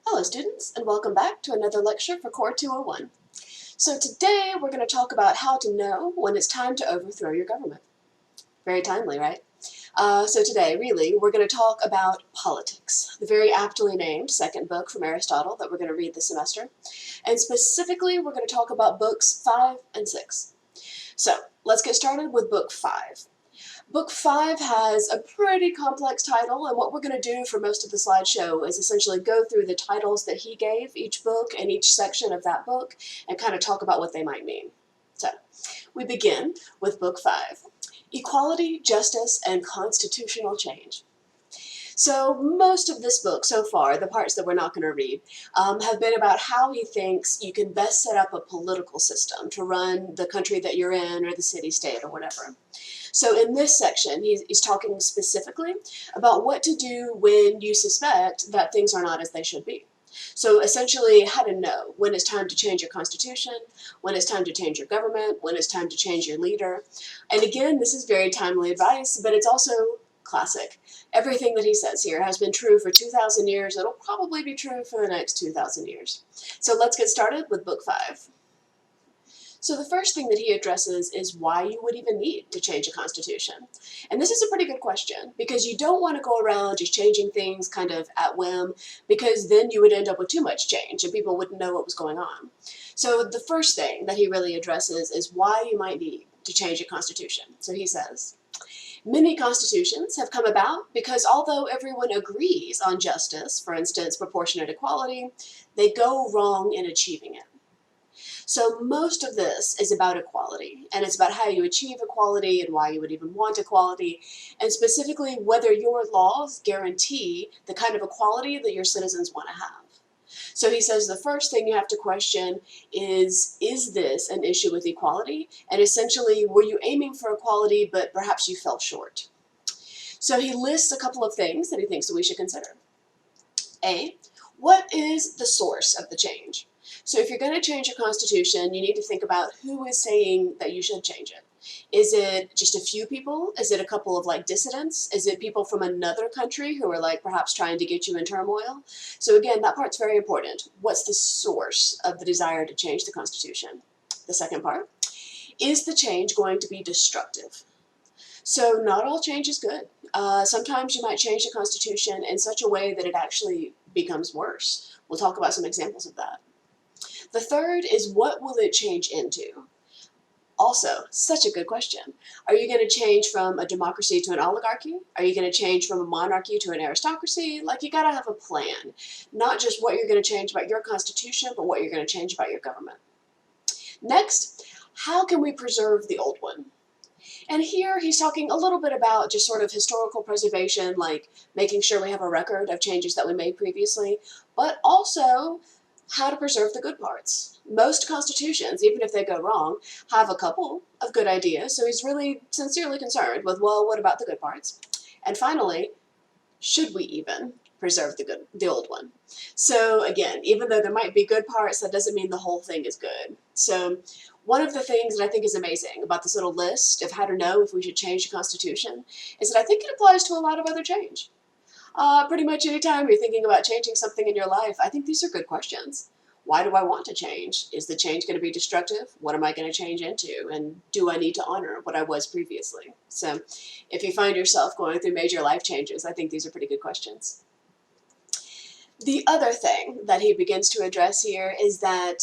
Hello students, and welcome back to another lecture for Core 201. So today we're going to talk about how to know when it's time to overthrow your government. Very timely, right? So today, really, we're going to talk about politics, the very aptly named second book from Aristotle that we're going to read this semester. And specifically, we're going to talk about books 5 and 6. So let's get started with book 5. Book 5 has a pretty complex title, and what we're going to do for most of the slideshow is essentially go through the titles that he gave each book and each section of that book and kind of talk about what they might mean. So, we begin with book 5, Equality, Justice, and Constitutional Change. So most of this book so far, the parts that we're not going to read, have been about how he thinks you can best set up a political system to run the country that you're in or the city-state or whatever. So in this section, he's talking specifically about what to do when you suspect that things are not as they should be. So essentially, how to know when it's time to change your constitution, when it's time to change your government, when it's time to change your leader. And again, this is very timely advice, but it's also classic. Everything that he says here has been true for 2,000 years. It'll probably be true for the next 2,000 years. So let's get started with book 5. So the first thing that he addresses is why you would even need to change a constitution. And this is a pretty good question, because you don't want to go around just changing things kind of at whim, because then you would end up with too much change and people wouldn't know what was going on. So the first thing that he really addresses is why you might need to change a constitution. So he says, many constitutions have come about because although everyone agrees on justice, for instance, proportionate equality, they go wrong in achieving it. So most of this is about equality, and it's about how you achieve equality and why you would even want equality, and specifically whether your laws guarantee the kind of equality that your citizens want to have. So he says the first thing you have to question is this an issue with equality? And essentially, were you aiming for equality, but perhaps you fell short? So he lists a couple of things that he thinks that we should consider. A, what is the source of the change? So if you're going to change your constitution, you need to think about who is saying that you should change it. Is it just a few people? Is it a couple of dissidents? Is it people from another country who are perhaps trying to get you in turmoil? So again, that part's very important. What's the source of the desire to change the constitution? The second part, is the change going to be destructive? So not all change is good. Sometimes you might change the constitution in such a way that it actually becomes worse. We'll talk about some examples of that. The third is, what will it change into? Also, such a good question. Are you going to change from a democracy to an oligarchy? Are you going to change from a monarchy to an aristocracy? You got to have a plan. Not just what you're going to change about your constitution, but what you're going to change about your government. Next, how can we preserve the old one? And here he's talking a little bit about just sort of historical preservation, like making sure we have a record of changes that we made previously, but also how to preserve the good parts. Most constitutions, even if they go wrong, have a couple of good ideas, so he's really sincerely concerned with, well, what about the good parts? And finally, should we even preserve the old one? So again, even though there might be good parts, that doesn't mean the whole thing is good. So one of the things that I think is amazing about this little list of how to know if we should change the Constitution is that I think it applies to a lot of other change. Pretty much anytime you're thinking about changing something in your life, I think these are good questions. Why do I want to change? Is the change going to be destructive? What am I going to change into? And do I need to honor what I was previously? So if you find yourself going through major life changes, I think these are pretty good questions. The other thing that he begins to address here is that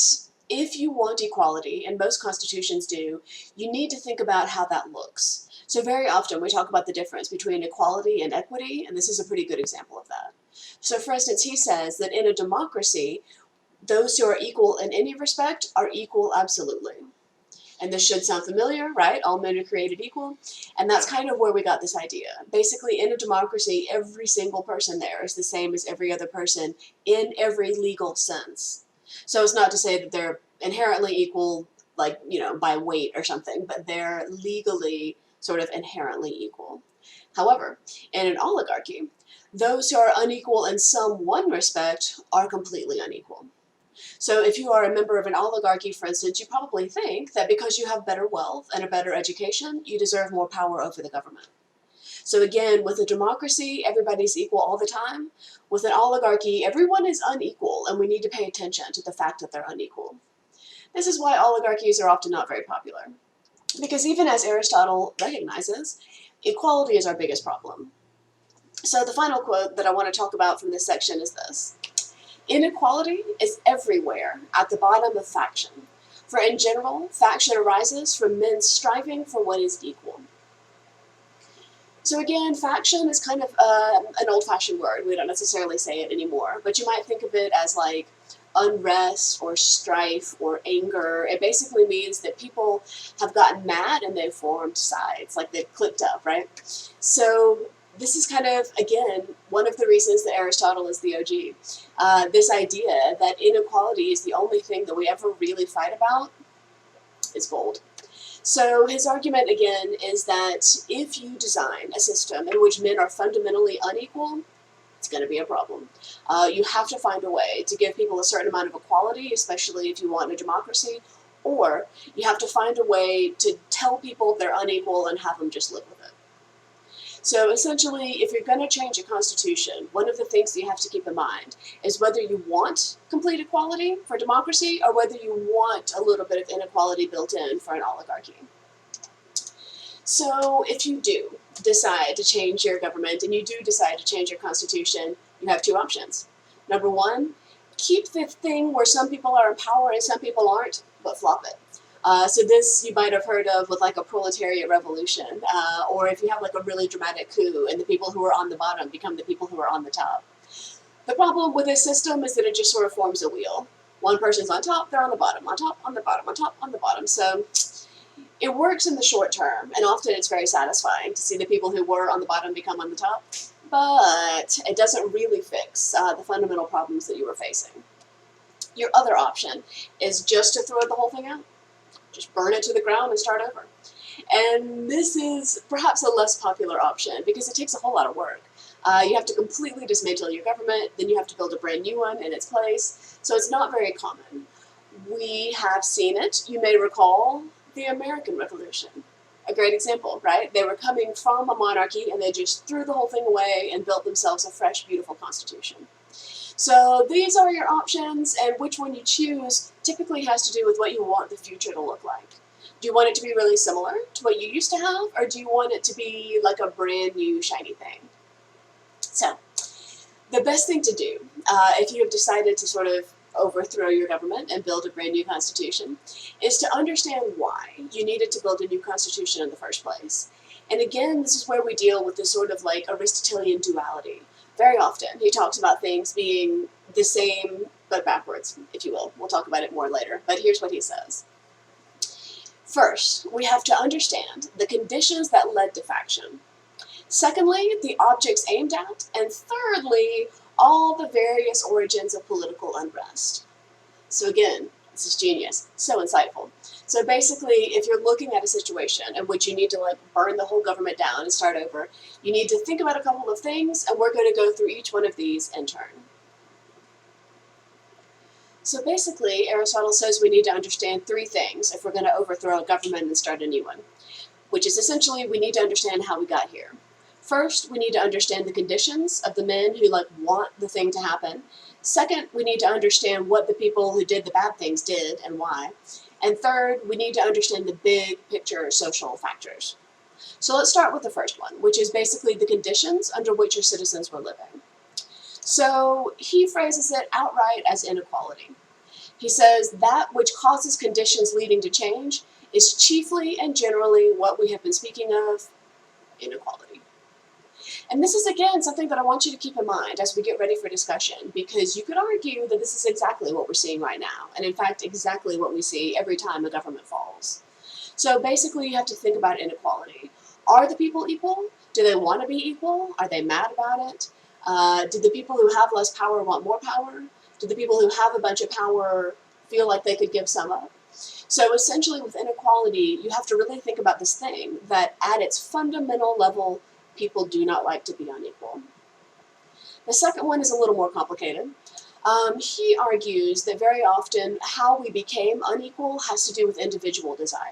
if you want equality, and most constitutions do, you need to think about how that looks. So very often we talk about the difference between equality and equity, and this is a pretty good example of that. So for instance, he says that in a democracy, those who are equal in any respect are equal absolutely. And this should sound familiar, right? All men are created equal. And that's kind of where we got this idea. Basically, in a democracy, every single person there is the same as every other person in every legal sense. So it's not to say that they're inherently equal, by weight or something, but they're legally sort of inherently equal. However, in an oligarchy, those who are unequal in some one respect are completely unequal. So if you are a member of an oligarchy, for instance, you probably think that because you have better wealth and a better education, you deserve more power over the government. So again, with a democracy, everybody's equal all the time. With an oligarchy, everyone is unequal, and we need to pay attention to the fact that they're unequal. This is why oligarchies are often not very popular. Because even as Aristotle recognizes, equality is our biggest problem. So the final quote that I want to talk about from this section is this: "Inequality is everywhere at the bottom of faction. For in general, faction arises from men striving for what is equal." So again, faction is kind of an old-fashioned word. We don't necessarily say it anymore, but you might think of it as like unrest or strife or anger. It basically means that people have gotten mad and they've formed sides, like they've clicked up, right? So this is kind of, again, one of the reasons that Aristotle is the OG. This idea that inequality is the only thing that we ever really fight about is gold. So his argument, again, is that if you design a system in which men are fundamentally unequal, it's going to be a problem. You have to find a way to give people a certain amount of equality, especially if you want a democracy, or you have to find a way to tell people they're unequal and have them just live with it. So essentially, if you're going to change a constitution, one of the things that you have to keep in mind is whether you want complete equality for democracy or whether you want a little bit of inequality built in for an oligarchy. So if you do decide to change your government and you do decide to change your constitution, you have two options. Number one, keep the thing where some people are in power and some people aren't, but flop it. So this you might have heard of with like a proletariat revolution, or if you have like a really dramatic coup and the people who are on the bottom become the people who are on the top. The problem with this system is that it just sort of forms a wheel. One person's on top, they're on the bottom, on top, on the bottom, on top, on the bottom. So it works in the short term, and often it's very satisfying to see the people who were on the bottom become on the top, but it doesn't really fix the fundamental problems that you were facing. Your other option is just to throw the whole thing out. Just burn it to the ground and start over. And this is perhaps a less popular option because it takes a whole lot of work. You have to completely dismantle your government, then you have to build a brand new one in its place, so it's not very common. We have seen it. You may recall the American Revolution. A great example, right? They were coming from a monarchy and they just threw the whole thing away and built themselves a fresh, beautiful constitution. So these are your options, and which one you choose typically has to do with what you want the future to look like. Do you want it to be really similar to what you used to have, or do you want it to be like a brand new shiny thing? So the best thing to do if you have decided to sort of overthrow your government and build a brand new constitution is to understand why you needed to build a new constitution in the first place. And again, this is where we deal with this sort of like Aristotelian duality. Very often, he talks about things being the same, but backwards, if you will. We'll talk about it more later, but here's what he says. First, we have to understand the conditions that led to faction. Secondly, the objects aimed at. And thirdly, all the various origins of political unrest. So again, this is genius, so insightful. So basically, if you're looking at a situation in which you need to like burn the whole government down and start over, you need to think about a couple of things, and we're going to go through each one of these in turn. So basically, Aristotle says we need to understand three things if we're going to overthrow a government and start a new one, which is essentially we need to understand how we got here. First, we need to understand the conditions of the men who like want the thing to happen. Second, we need to understand what the people who did the bad things did and why. And third, we need to understand the big picture social factors. So let's start with the first one, which is basically the conditions under which your citizens were living. So he phrases it outright as inequality. He says that which causes conditions leading to change is chiefly and generally what we have been speaking of, inequality. And this is, again, something that I want you to keep in mind as we get ready for discussion, because you could argue that this is exactly what we're seeing right now, and in fact, exactly what we see every time a government falls. So basically, you have to think about inequality. Are the people equal? Do they want to be equal? Are they mad about it? Do the people who have less power want more power? Do the people who have a bunch of power feel like they could give some up? So essentially, with inequality, you have to really think about this thing that at its fundamental level, people do not like to be unequal. The second one is a little more complicated. He argues that very often how we became unequal has to do with individual desire.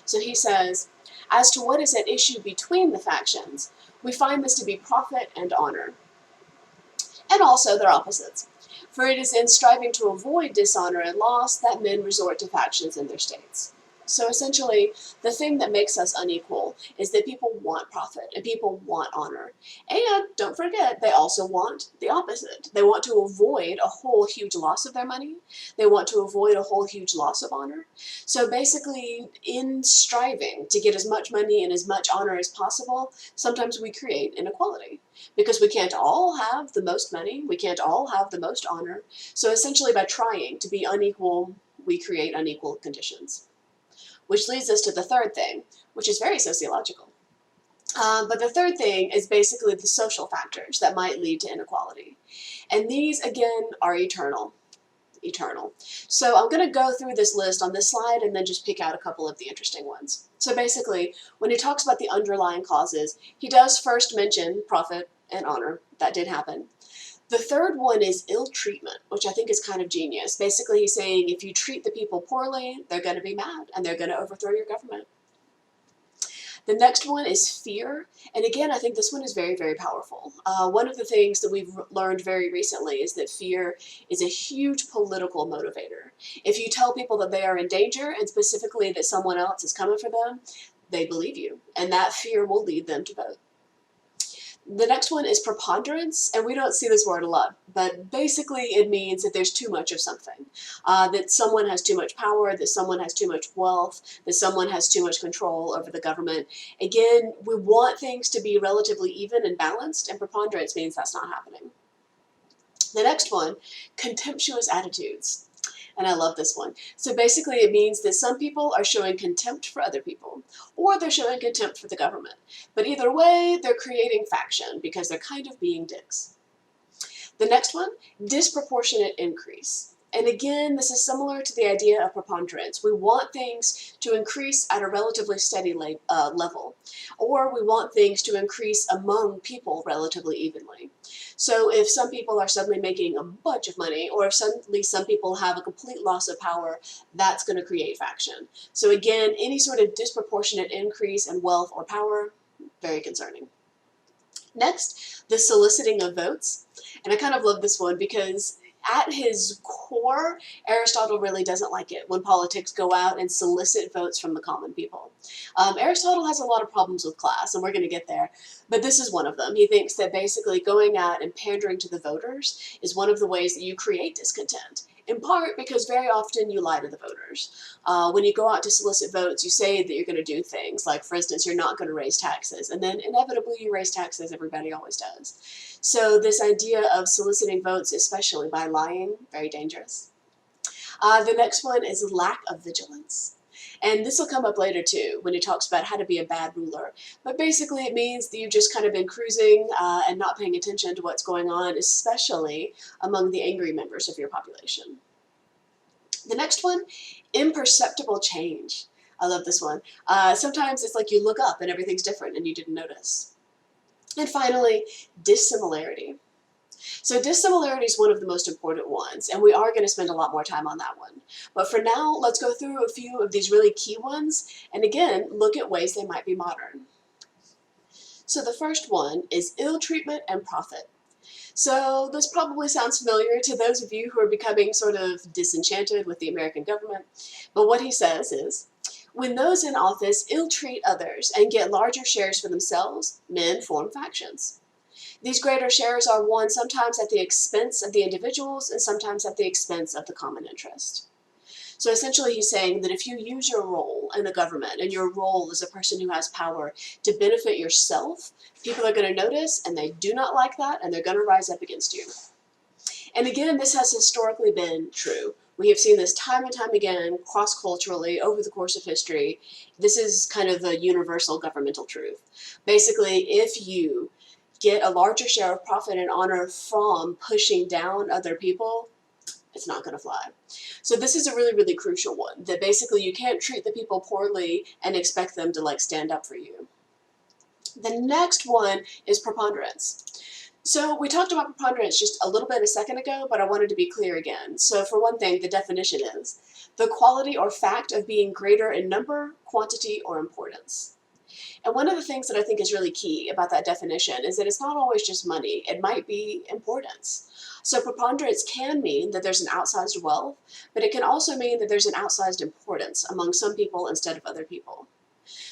So he says, As to what is at issue between the factions, we find this to be profit and honor, and also their opposites. For it is in striving to avoid dishonor and loss that men resort to factions in their states. So essentially, the thing that makes us unequal is that people want profit and people want honor. And don't forget, they also want the opposite. They want to avoid a whole huge loss of their money. They want to avoid a whole huge loss of honor. So basically, in striving to get as much money and as much honor as possible, sometimes we create inequality. Because we can't all have the most money, we can't all have the most honor. So essentially, by trying to be unequal, we create unequal conditions. Which leads us to the third thing, which is very sociological. But the third thing is basically the social factors that might lead to inequality. And these, again, are eternal. So I'm going to go through this list on this slide and then just pick out a couple of the interesting ones. So basically, when he talks about the underlying causes, he does first mention profit and honor. That did happen. The third one is ill treatment, which I think is kind of genius. Basically, he's saying if you treat the people poorly, they're going to be mad and they're going to overthrow your government. The next one is fear. And again, I think this one is very, very powerful. One of the things that we've learned very recently is that fear is a huge political motivator. If you tell people that they are in danger and specifically that someone else is coming for them, they believe you. And that fear will lead them to vote. The next one is preponderance, and we don't see this word a lot, but basically it means that there's too much of something, that someone has too much power, that someone has too much wealth, that someone has too much control over the government. Again, we want things to be relatively even and balanced, and preponderance means that's not happening. The next one, contemptuous attitudes. And I love this one. So basically it means that some people are showing contempt for other people, or they're showing contempt for the government. But either way, they're creating faction because they're kind of being dicks. The next one, disproportionate increase. And again, this is similar to the idea of preponderance. We want things to increase at a relatively steady level, or we want things to increase among people relatively evenly. So if some people are suddenly making a bunch of money, or if suddenly some people have a complete loss of power, that's going to create faction. So again, any sort of disproportionate increase in wealth or power, very concerning. Next, the soliciting of votes. And I kind of love this one because at his core, Aristotle really doesn't like it when politics go out and solicit votes from the common people. Aristotle has a lot of problems with class, and we're going to get there, but this is one of them. He thinks that basically going out and pandering to the voters is one of the ways that you create discontent. In part because very often you lie to the voters. When you go out to solicit votes, you say that you're going to do things, like for instance, you're not going to raise taxes, and then inevitably you raise taxes, everybody always does. So this idea of soliciting votes, especially by lying, very dangerous. The next one is lack of vigilance. And this will come up later too, when he talks about how to be a bad ruler. But basically it means that you've just kind of been cruising and not paying attention to what's going on, especially among the angry members of your population. The next one, imperceptible change. I love this one. Sometimes it's like you look up and everything's different and you didn't notice. And finally, dissimilarity. So dissimilarity is one of the most important ones, and we are going to spend a lot more time on that one. But for now, let's go through a few of these really key ones, and again, look at ways they might be modern. So the first one is ill treatment and profit. So this probably sounds familiar to those of you who are becoming sort of disenchanted with the American government, but what he says is, when those in office ill-treat others and get larger shares for themselves, men form factions. These greater shares are won sometimes at the expense of the individuals and sometimes at the expense of the common interest. So essentially he's saying that if you use your role in the government and your role as a person who has power to benefit yourself, people are going to notice and they do not like that and they're going to rise up against you. And again, this has historically been true. We have seen this time and time again, cross-culturally, over the course of history. This is kind of a universal governmental truth. Basically, if you get a larger share of profit and honor from pushing down other people, it's not going to fly. So this is a really, really crucial one, that basically you can't treat the people poorly and expect them to stand up for you. The next one is preponderance. So we talked about preponderance just a little bit a second ago, but I wanted to be clear again. So for one thing, the definition is the quality or fact of being greater in number, quantity, or importance. And one of the things that I think is really key about that definition is that it's not always just money. It might be importance. So preponderance can mean that there's an outsized wealth, but it can also mean that there's an outsized importance among some people instead of other people.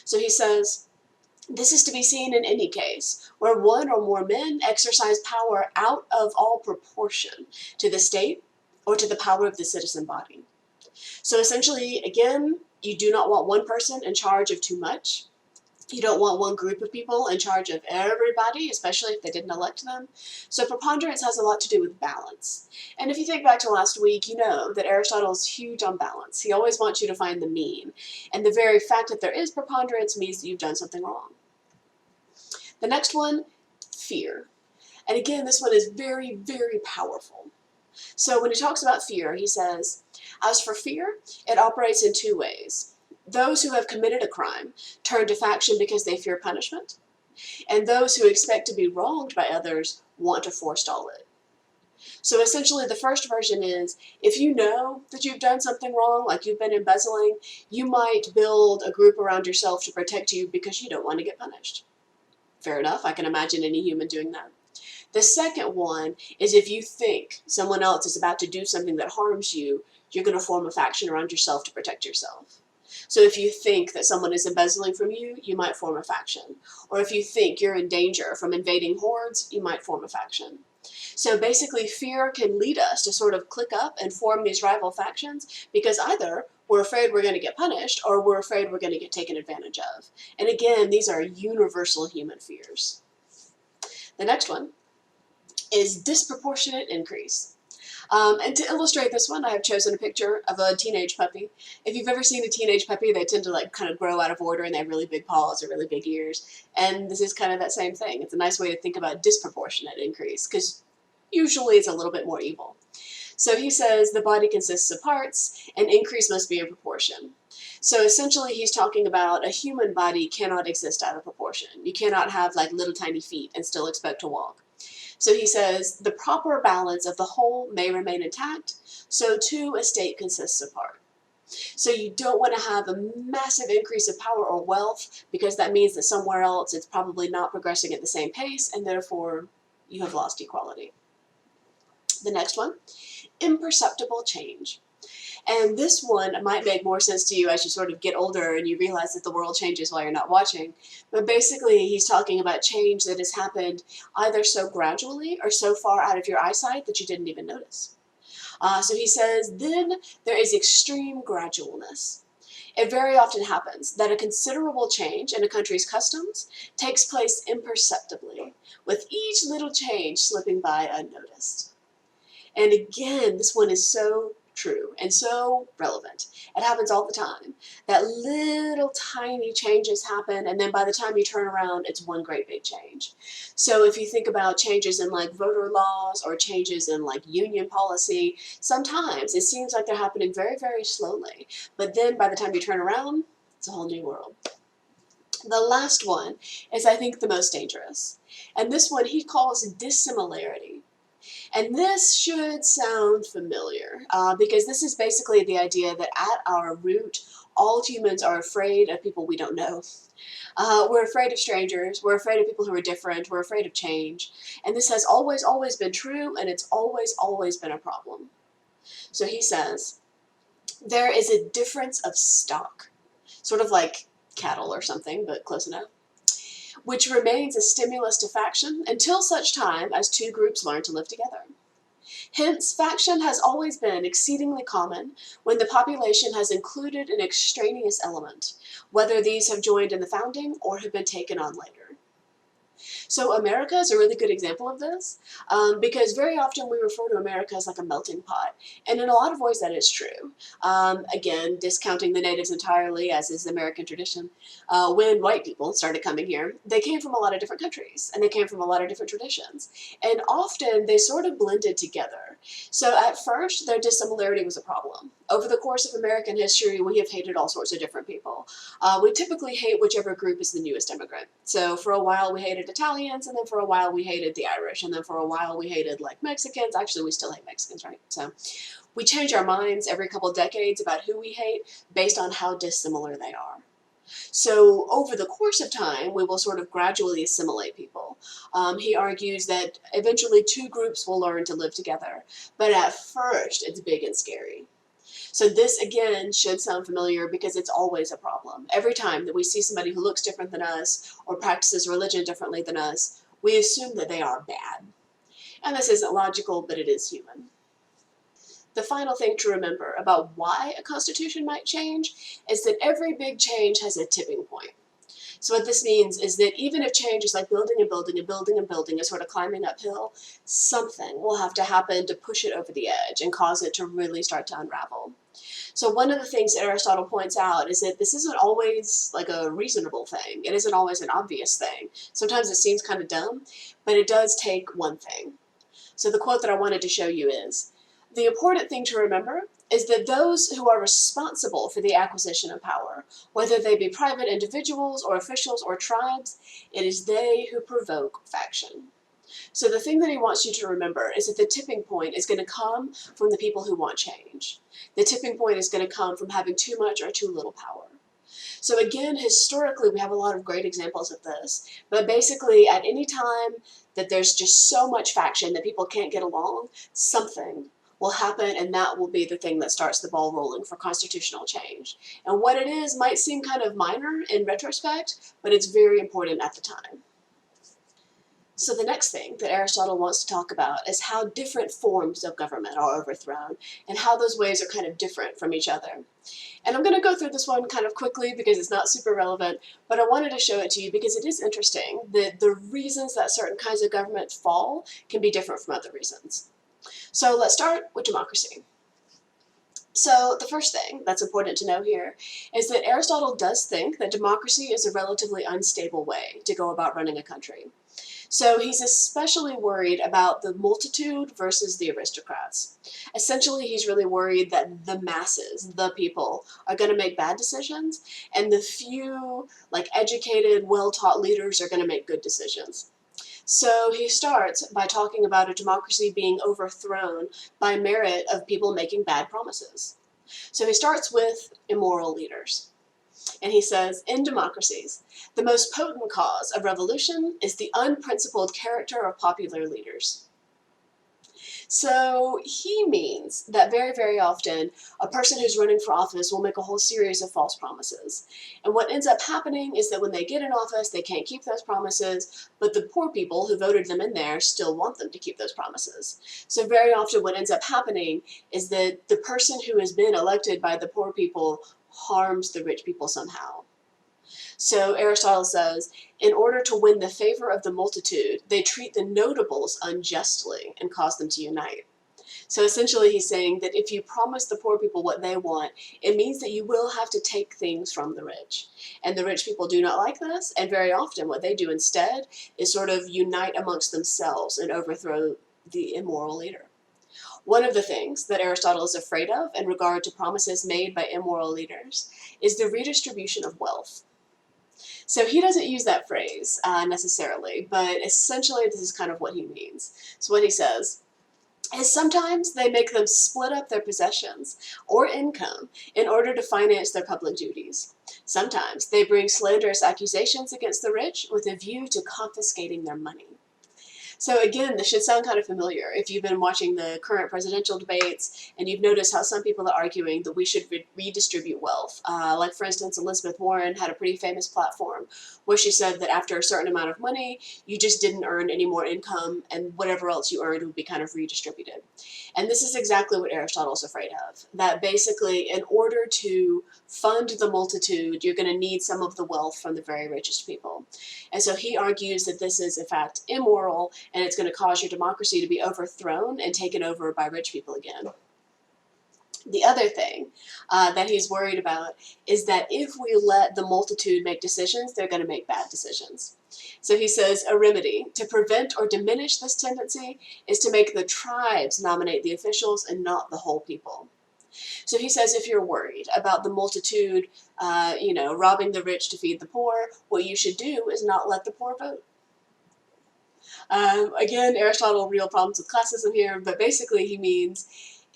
So he says, this is to be seen in any case where one or more men exercise power out of all proportion to the state or to the power of the citizen body. So essentially, again, you do not want one person in charge of too much. You don't want one group of people in charge of everybody, especially if they didn't elect them. So preponderance has a lot to do with balance. And if you think back to last week, you know that Aristotle's huge on balance. He always wants you to find the mean. And the very fact that there is preponderance means that you've done something wrong. The next one, fear. And again, this one is very, very powerful. So when he talks about fear, he says, as for fear, it operates in two ways. Those who have committed a crime turn to faction because they fear punishment, and those who expect to be wronged by others want to forestall it. So essentially the first version is, if you know that you've done something wrong, like you've been embezzling, you might build a group around yourself to protect you because you don't want to get punished. Fair enough, I can imagine any human doing that. The second one is if you think someone else is about to do something that harms you, you're going to form a faction around yourself to protect yourself. So if you think that someone is embezzling from you, you might form a faction. Or if you think you're in danger from invading hordes, you might form a faction. So basically, fear can lead us to sort of click up and form these rival factions because either we're afraid we're going to get punished or we're afraid we're going to get taken advantage of. And again, these are universal human fears. The next one is disproportionate increase. And to illustrate this one, I have chosen a picture of a teenage puppy. If you've ever seen a teenage puppy, they tend to like kind of grow out of order and they have really big paws or really big ears. And this is kind of that same thing. It's a nice way to think about disproportionate increase because usually it's a little bit more evil. So he says the body consists of parts and increase must be in proportion. So essentially he's talking about a human body cannot exist out of proportion. You cannot have like little tiny feet and still expect to walk. So he says, the proper balance of the whole may remain intact, so too a state consists of part. So you don't want to have a massive increase of power or wealth because that means that somewhere else it's probably not progressing at the same pace and therefore you have lost equality. The next one, imperceptible change. And this one might make more sense to you as you sort of get older and you realize that the world changes while you're not watching. But basically, he's talking about change that has happened either so gradually or so far out of your eyesight that you didn't even notice. So he says, then there is extreme gradualness. It very often happens that a considerable change in a country's customs takes place imperceptibly, with each little change slipping by unnoticed. And again, this one is so true and so relevant. It happens all the time. That little tiny changes happen, and then by the time you turn around, it's one great big change. So if you think about changes in like voter laws or changes in like union policy, sometimes it seems like they're happening very, very slowly. But then by the time you turn around, it's a whole new world. The last one is, I think, the most dangerous. And this one he calls dissimilarity. And this should sound familiar because this is basically the idea that at our root, all humans are afraid of people we don't know. We're afraid of strangers. We're afraid of people who are different. We're afraid of change. And this has always, always been true, and it's always, always been a problem. So he says, there is a difference of stock, sort of like cattle or something, but close enough, which remains a stimulus to faction until such time as two groups learn to live together. Hence, faction has always been exceedingly common when the population has included an extraneous element, whether these have joined in the founding or have been taken on later. So America is a really good example of this because very often we refer to America as like a melting pot. And in a lot of ways that is true. Again, discounting the natives entirely, as is American tradition. When white people started coming here, they came from a lot of different countries and they came from a lot of different traditions. And often they sort of blended together. So at first, their dissimilarity was a problem. Over the course of American history, we have hated all sorts of different people. We typically hate whichever group is the newest immigrant. So for a while we hated Italians, and then for a while we hated the Irish, and then for a while we hated like Mexicans. Actually, we still hate Mexicans, right? So we change our minds every couple decades about who we hate based on how dissimilar they are. So over the course of time, we will sort of gradually assimilate people. He argues that eventually two groups will learn to live together, but at first it's big and scary. So this, again, should sound familiar because it's always a problem. Every time that we see somebody who looks different than us or practices religion differently than us, we assume that they are bad. And this isn't logical, but it is human. The final thing to remember about why a constitution might change is that every big change has a tipping point. So what this means is that even if change is like building and building and building and building, is sort of climbing uphill, something will have to happen to push it over the edge and cause it to really start to unravel. So one of the things that Aristotle points out is that this isn't always like a reasonable thing. It isn't always an obvious thing. Sometimes it seems kind of dumb, but it does take one thing. So the quote that I wanted to show you is, "The important thing to remember is that those who are responsible for the acquisition of power, whether they be private individuals or officials or tribes, it is they who provoke faction." So the thing that he wants you to remember is that the tipping point is going to come from the people who want change. The tipping point is going to come from having too much or too little power. So again, historically, we have a lot of great examples of this, but basically at any time that there's just so much faction that people can't get along, something will happen, and that will be the thing that starts the ball rolling for constitutional change. And what it is might seem kind of minor in retrospect, but it's very important at the time. So the next thing that Aristotle wants to talk about is how different forms of government are overthrown and how those ways are kind of different from each other. And I'm going to go through this one kind of quickly because it's not super relevant, but I wanted to show it to you because it is interesting that the reasons that certain kinds of government fall can be different from other reasons. So let's start with democracy. So the first thing that's important to know here is that Aristotle does think that democracy is a relatively unstable way to go about running a country. So he's especially worried about the multitude versus the aristocrats. Essentially, he's really worried that the masses, the people, are going to make bad decisions, and the few, like educated, well-taught leaders are going to make good decisions. So he starts by talking about a democracy being overthrown by merit of people making bad promises. So he starts with immoral leaders. And he says, in democracies, the most potent cause of revolution is the unprincipled character of popular leaders. So he means that very, very often a person who's running for office will make a whole series of false promises. And what ends up happening is that when they get in office, they can't keep those promises, but the poor people who voted them in there still want them to keep those promises. So very often what ends up happening is that the person who has been elected by the poor people harms the rich people somehow. So Aristotle says, in order to win the favor of the multitude, they treat the notables unjustly and cause them to unite. So essentially he's saying that if you promise the poor people what they want, it means that you will have to take things from the rich. And the rich people do not like this, and very often what they do instead is sort of unite amongst themselves and overthrow the immoral leader. One of the things that Aristotle is afraid of in regard to promises made by immoral leaders is the redistribution of wealth. So he doesn't use that phrase necessarily, but essentially this is kind of what he means. So what he says is sometimes they make them split up their possessions or income in order to finance their public duties. Sometimes they bring slanderous accusations against the rich with a view to confiscating their money. So again, this should sound kind of familiar if you've been watching the current presidential debates and you've noticed how some people are arguing that we should redistribute wealth. Like for instance, Elizabeth Warren had a pretty famous platform where she said that after a certain amount of money, you just didn't earn any more income and whatever else you earned would be kind of redistributed. And this is exactly what Aristotle's afraid of, that basically in order to fund the multitude, you're going to need some of the wealth from the very richest people. And so he argues that this is in fact immoral, and it's going to cause your democracy to be overthrown and taken over by rich people again. The other thing that he's worried about is that if we let the multitude make decisions, they're going to make bad decisions. So he says a remedy to prevent or diminish this tendency is to make the tribes nominate the officials and not the whole people. So he says if you're worried about the multitude, robbing the rich to feed the poor, what you should do is not let the poor vote. Again, Aristotle, real problems with classism here, but basically he means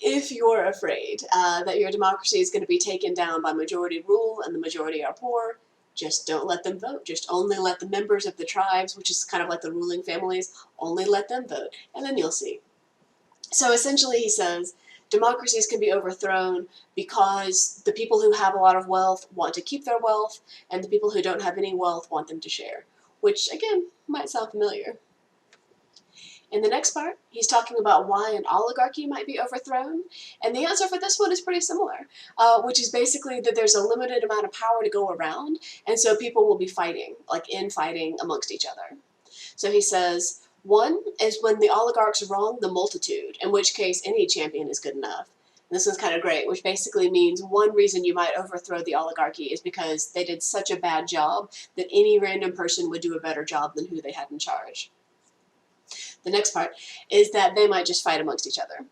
if you're afraid that your democracy is going to be taken down by majority rule and the majority are poor, Just don't let them vote. Just only let the members of the tribes, which is kind of like the ruling families, only let them vote, and then you'll see. So essentially he says, democracies can be overthrown because the people who have a lot of wealth want to keep their wealth, and the people who don't have any wealth want them to share, which again might sound familiar. In the next part, he's talking about why an oligarchy might be overthrown, and the answer for this one is pretty similar, which is basically that there's a limited amount of power to go around, and so people will be fighting, like infighting amongst each other. So he says, one is when the oligarchs wrong the multitude, in which case any champion is good enough. And this one's kind of great, which basically means one reason you might overthrow the oligarchy is because they did such a bad job that any random person would do a better job than who they had in charge. The next part is that they might just fight amongst each other.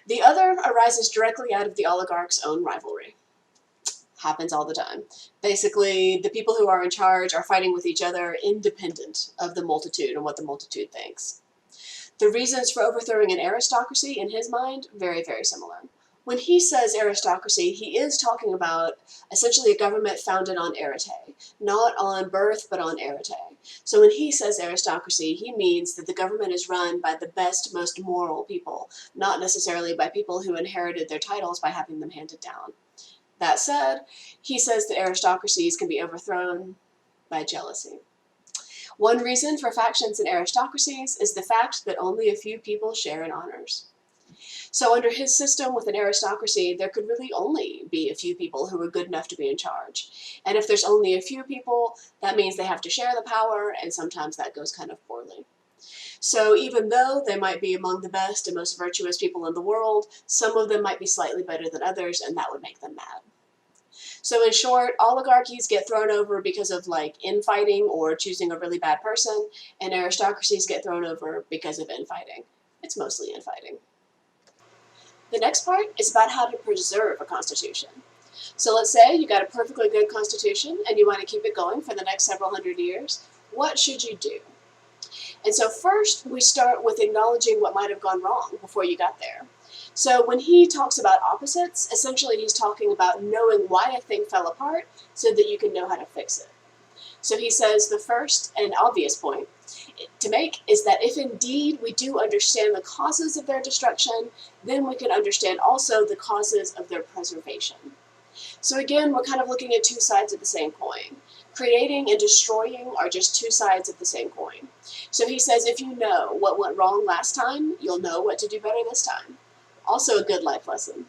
The other arises directly out of the oligarch's own rivalry. Happens all the time. Basically, the people who are in charge are fighting with each other independent of the multitude and what the multitude thinks. The reasons for overthrowing an aristocracy, in his mind, very, very similar. When he says aristocracy, he is talking about essentially a government founded on arete, not on birth, but on arete. So when he says aristocracy, he means that the government is run by the best, most moral people, not necessarily by people who inherited their titles by having them handed down. That said, he says that aristocracies can be overthrown by jealousy. One reason for factions in aristocracies is the fact that only a few people share in honors. So under his system with an aristocracy, there could really only be a few people who are good enough to be in charge. And if there's only a few people, that means they have to share the power, and sometimes that goes kind of poorly. So even though they might be among the best and most virtuous people in the world, some of them might be slightly better than others, and that would make them mad. So in short, oligarchies get thrown over because of like infighting or choosing a really bad person, and aristocracies get thrown over because of infighting. It's mostly infighting. The next part is about how to preserve a constitution. So let's say you got a perfectly good constitution and you want to keep it going for the next several hundred years. What should you do? And so first we start with acknowledging what might have gone wrong before you got there. So when he talks about opposites, essentially he's talking about knowing why a thing fell apart so that you can know how to fix it. So he says the first and obvious point to make is that if indeed we do understand the causes of their destruction, then we can understand also the causes of their preservation. So again, we're kind of looking at two sides of the same coin. Creating and destroying are just two sides of the same coin. So he says if you know what went wrong last time, you'll know what to do better this time. Also a good life lesson.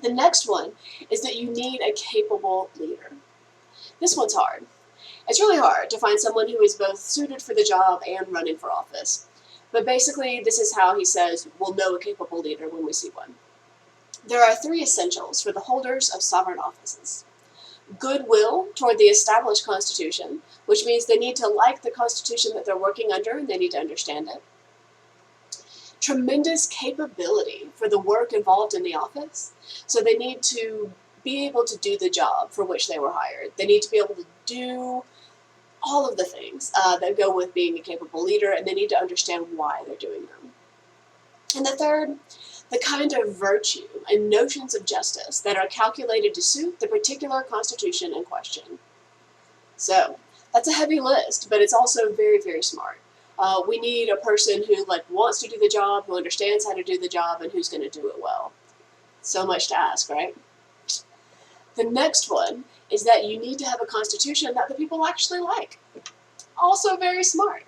The next one is that you need a capable leader. This one's hard. It's really hard to find someone who is both suited for the job and running for office. But basically, this is how he says we'll know a capable leader when we see one. There are three essentials for the holders of sovereign offices. Goodwill toward the established constitution, which means they need to like the constitution that they're working under and they need to understand it. Tremendous capability for the work involved in the office, so they need to be able to do the job for which they were hired. They need to be able to do all of the things that go with being a capable leader, and they need to understand why they're doing them. And the third, the kind of virtue and notions of justice that are calculated to suit the particular constitution in question. So that's a heavy list, but it's also very, very smart. We need a person who wants to do the job, who understands how to do the job, and who's going to do it well. So much to ask, right? The next one is that you need to have a constitution that the people actually like. Also very smart.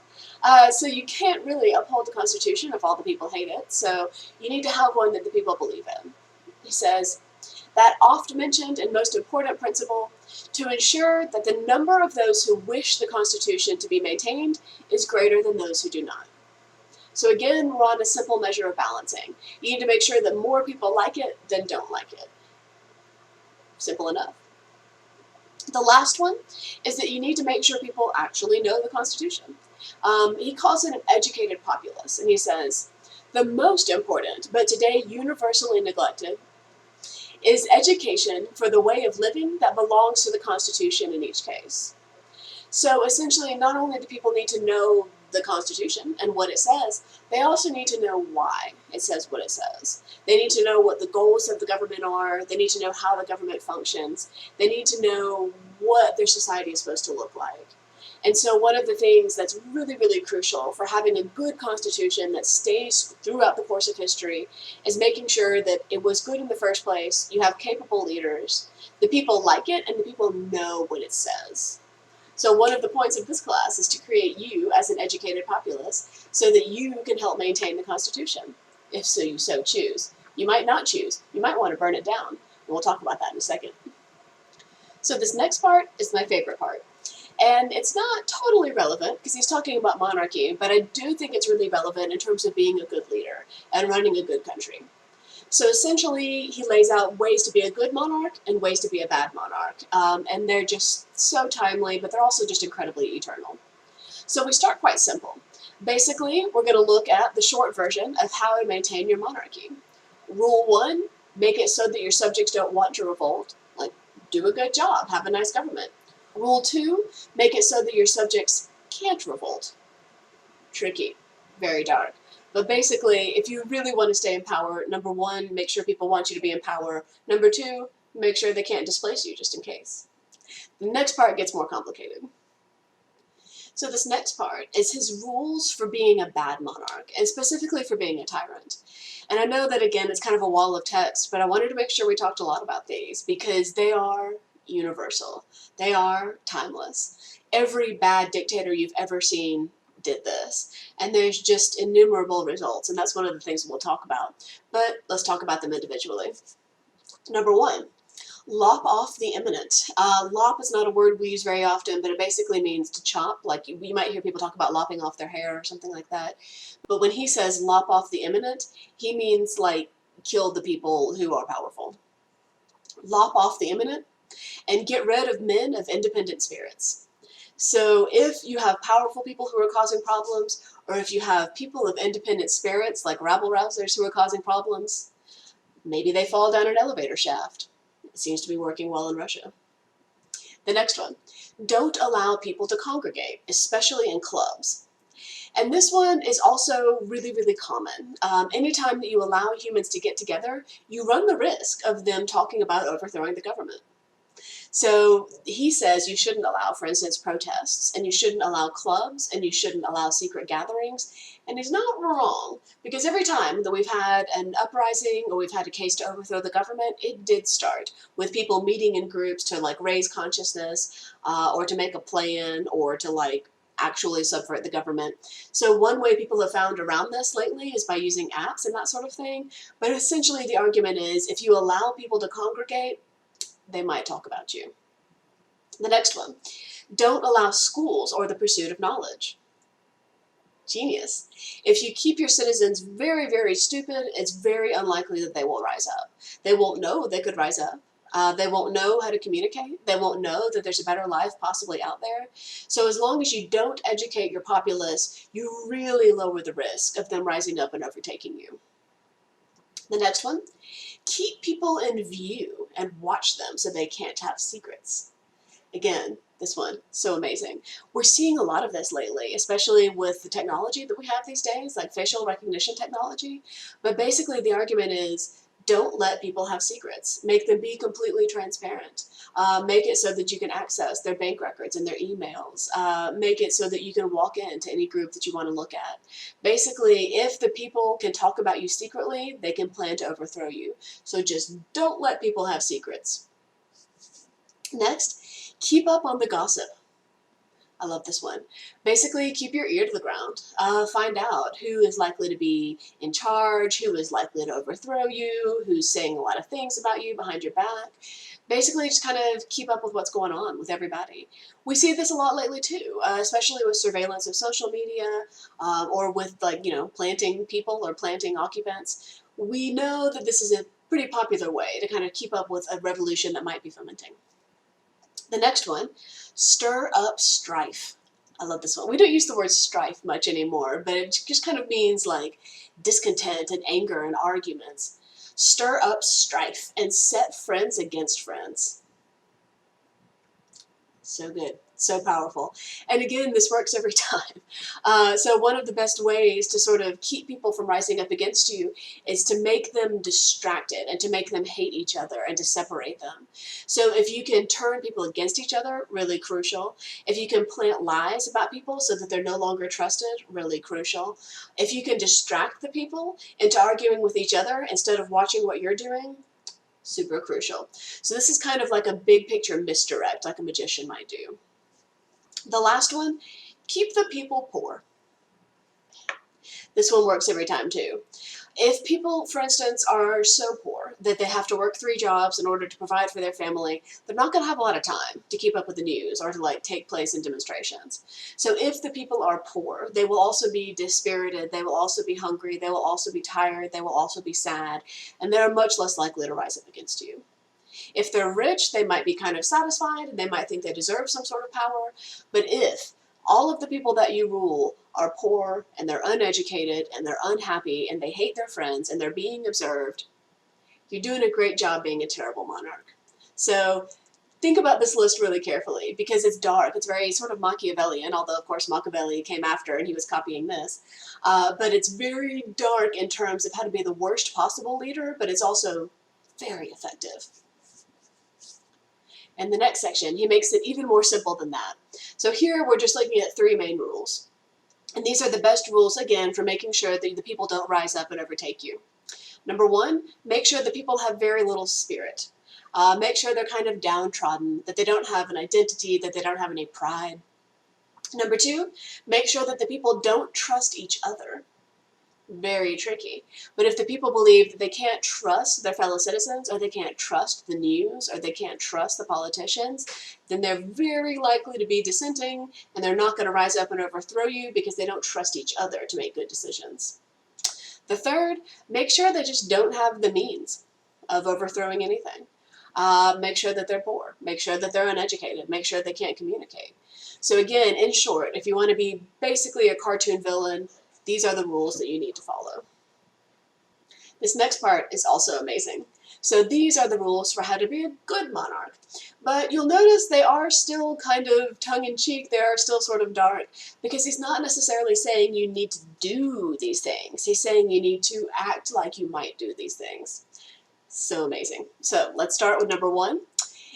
So you can't really uphold the Constitution if all the people hate it, so you need to have one that the people believe in. He says, that oft-mentioned and most important principle, to ensure that the number of those who wish the Constitution to be maintained is greater than those who do not. So again, we're on a simple measure of balancing. You need to make sure that more people like it than don't like it. Simple enough. The last one is that you need to make sure people actually know the Constitution. He calls it an educated populace, and he says, the most important, but today universally neglected, is education for the way of living that belongs to the Constitution in each case. So essentially, not only do people need to know the Constitution and what it says, they also need to know why it says what it says. They need to know what the goals of the government are. They need to know how the government functions. They need to know what their society is supposed to look like. And so one of the things that's really, really crucial for having a good constitution that stays throughout the course of history is making sure that it was good in the first place, you have capable leaders, the people like it, and the people know what it says. So one of the points of this class is to create you as an educated populace so that you can help maintain the Constitution, if so you so choose. You might not choose. You might want to burn it down. And we'll talk about that in a second. So this next part is my favorite part. And it's not totally relevant because he's talking about monarchy, but I do think it's really relevant in terms of being a good leader and running a good country. So essentially, he lays out ways to be a good monarch and ways to be a bad monarch. And they're just so timely, but they're also just incredibly eternal. So we start quite simple. Basically, we're going to look at the short version of how to maintain your monarchy. Rule 1, make it so that your subjects don't want to revolt. Like, do a good job, have a nice government. Rule 2, make it so that your subjects can't revolt. Tricky, very dark. But basically, if you really want to stay in power, number 1, make sure people want you to be in power. Number 2, make sure they can't displace you just in case. The next part gets more complicated. So this next part is his rules for being a bad monarch, and specifically for being a tyrant. And I know that, again, it's kind of a wall of text, but I wanted to make sure we talked a lot about these because they are universal. They are timeless. Every bad dictator you've ever seen did this, and there's just innumerable results, and that's one of the things we'll talk about. But let's talk about them individually. Number 1, lop off the imminent. Lop is not a word we use very often, but it basically means to chop. Like you might hear people talk about lopping off their hair or something like that. But when he says lop off the imminent, he means like kill the people who are powerful. Lop off the imminent and get rid of men of independent spirits. So if you have powerful people who are causing problems, or if you have people of independent spirits like rabble-rousers who are causing problems, maybe they fall down an elevator shaft. It seems to be working well in Russia. The next one, don't allow people to congregate, especially in clubs. And this one is also really, really common. Anytime that you allow humans to get together, you run the risk of them talking about overthrowing the government. So he says you shouldn't allow, for instance, protests, and you shouldn't allow clubs, and you shouldn't allow secret gatherings. And he's not wrong, because every time that we've had an uprising or we've had a case to overthrow the government, it did start with people meeting in groups to like raise consciousness or to make a plan or to like actually subvert the government. So one way people have found around this lately is by using apps and that sort of thing. But essentially the argument is if you allow people to congregate, they might talk about you. The next one, don't allow schools or the pursuit of knowledge. Genius. If you keep your citizens very, very stupid, it's very unlikely that they will rise up. They won't know they could rise up. They won't know how to communicate. They won't know that there's a better life possibly out there. So as long as you don't educate your populace, you really lower the risk of them rising up and overtaking you. The next one, keep people in view and watch them so they can't have secrets. Again, this one, so amazing. We're seeing a lot of this lately, especially with the technology that we have these days, like facial recognition technology. But basically the argument is, don't let people have secrets. Make them be completely transparent. Make it so that you can access their bank records and their emails. Make it so that you can walk into any group that you want to look at. Basically, if the people can talk about you secretly, they can plan to overthrow you. So just don't let people have secrets. Next, keep up on the gossip. I love this one. Basically, keep your ear to the ground. Find out who is likely to be in charge, who is likely to overthrow you, who's saying a lot of things about you behind your back. Basically, just kind of keep up with what's going on with everybody. We see this a lot lately too, especially with surveillance of social media or with planting people or planting occupants. We know that this is a pretty popular way to kind of keep up with a revolution that might be fermenting. The next one, stir up strife. I love this one. We don't use the word strife much anymore, but it just kind of means like discontent and anger and arguments. Stir up strife and set friends against friends. So good. So powerful. And again, this works every time. So one of the best ways to sort of keep people from rising up against you is to make them distracted and to make them hate each other and to separate them. So if you can turn people against each other, really crucial. If you can plant lies about people so that they're no longer trusted, really crucial. If you can distract the people into arguing with each other instead of watching what you're doing, super crucial. So this is kind of like a big picture misdirect, like a magician might do. The last one, keep the people poor. This one works every time too. If people, for instance, are so poor that they have to work 3 jobs in order to provide for their family, they're not going to have a lot of time to keep up with the news or to like take place in demonstrations. So if the people are poor, they will also be dispirited, they will also be hungry, they will also be tired, they will also be sad, and they're much less likely to rise up against you. If they're rich, they might be kind of satisfied, and they might think they deserve some sort of power, but if all of the people that you rule are poor, and they're uneducated, and they're unhappy, and they hate their friends, and they're being observed, you're doing a great job being a terrible monarch. So think about this list really carefully, because it's dark. It's very sort of Machiavellian, although of course Machiavelli came after and he was copying this. But it's very dark in terms of how to be the worst possible leader, but it's also very effective. In the next section, he makes it even more simple than that. So here we're just looking at 3 main rules. And these are the best rules, again, for making sure that the people don't rise up and overtake you. Number 1, make sure that people have very little spirit. Make sure they're kind of downtrodden, that they don't have an identity, that they don't have any pride. Number 2, make sure that the people don't trust each other. Very tricky. But if the people believe that they can't trust their fellow citizens, or they can't trust the news, or they can't trust the politicians, then they're very likely to be dissenting, and they're not going to rise up and overthrow you because they don't trust each other to make good decisions. The third, make sure they just don't have the means of overthrowing anything. Make sure that they're poor. Make sure that they're uneducated. Make sure they can't communicate. So again, in short, if you want to be basically a cartoon villain, these are the rules that you need to follow. This next part is also amazing. So these are the rules for how to be a good monarch. But you'll notice they are still kind of tongue-in-cheek, they are still sort of dark, because he's not necessarily saying you need to do these things. He's saying you need to act like you might do these things. So amazing. So let's start with number 1.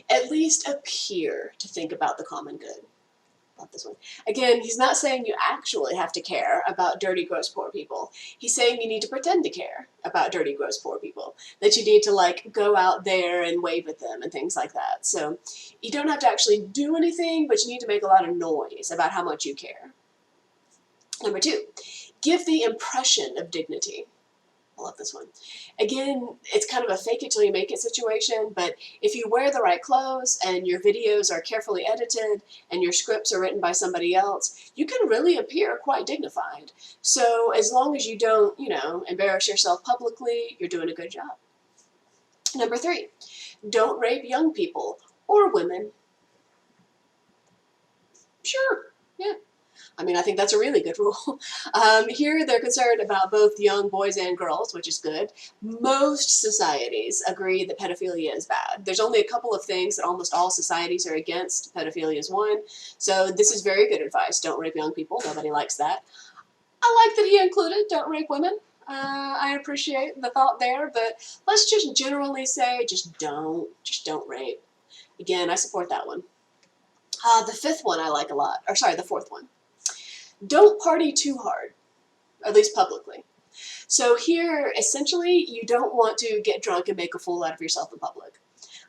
At least appear to think about the common good. Love this one. Again, he's not saying you actually have to care about dirty, gross, poor people. He's saying you need to pretend to care about dirty, gross, poor people. That you need to like go out there and wave at them and things like that. So you don't have to actually do anything, but you need to make a lot of noise about how much you care. Number 2, give the impression of dignity. I love this one. Again, it's kind of a fake it till you make it situation, but if you wear the right clothes and your videos are carefully edited and your scripts are written by somebody else, you can really appear quite dignified. So as long as you don't, embarrass yourself publicly, you're doing a good job. Number 3, don't rape young people or women. Sure, yeah. I mean, I think that's a really good rule. Here, they're concerned about both young boys and girls, which is good. Most societies agree that pedophilia is bad. There's only a couple of things that almost all societies are against. Pedophilia is one. So this is very good advice. Don't rape young people. Nobody likes that. I like that he included don't rape women. I appreciate the thought there, but let's just generally say just don't rape. Again, I support that one. The 5th one I like a lot. Or sorry, the 4th one. Don't party too hard, at least publicly. So here, essentially, you don't want to get drunk and make a fool out of yourself in public.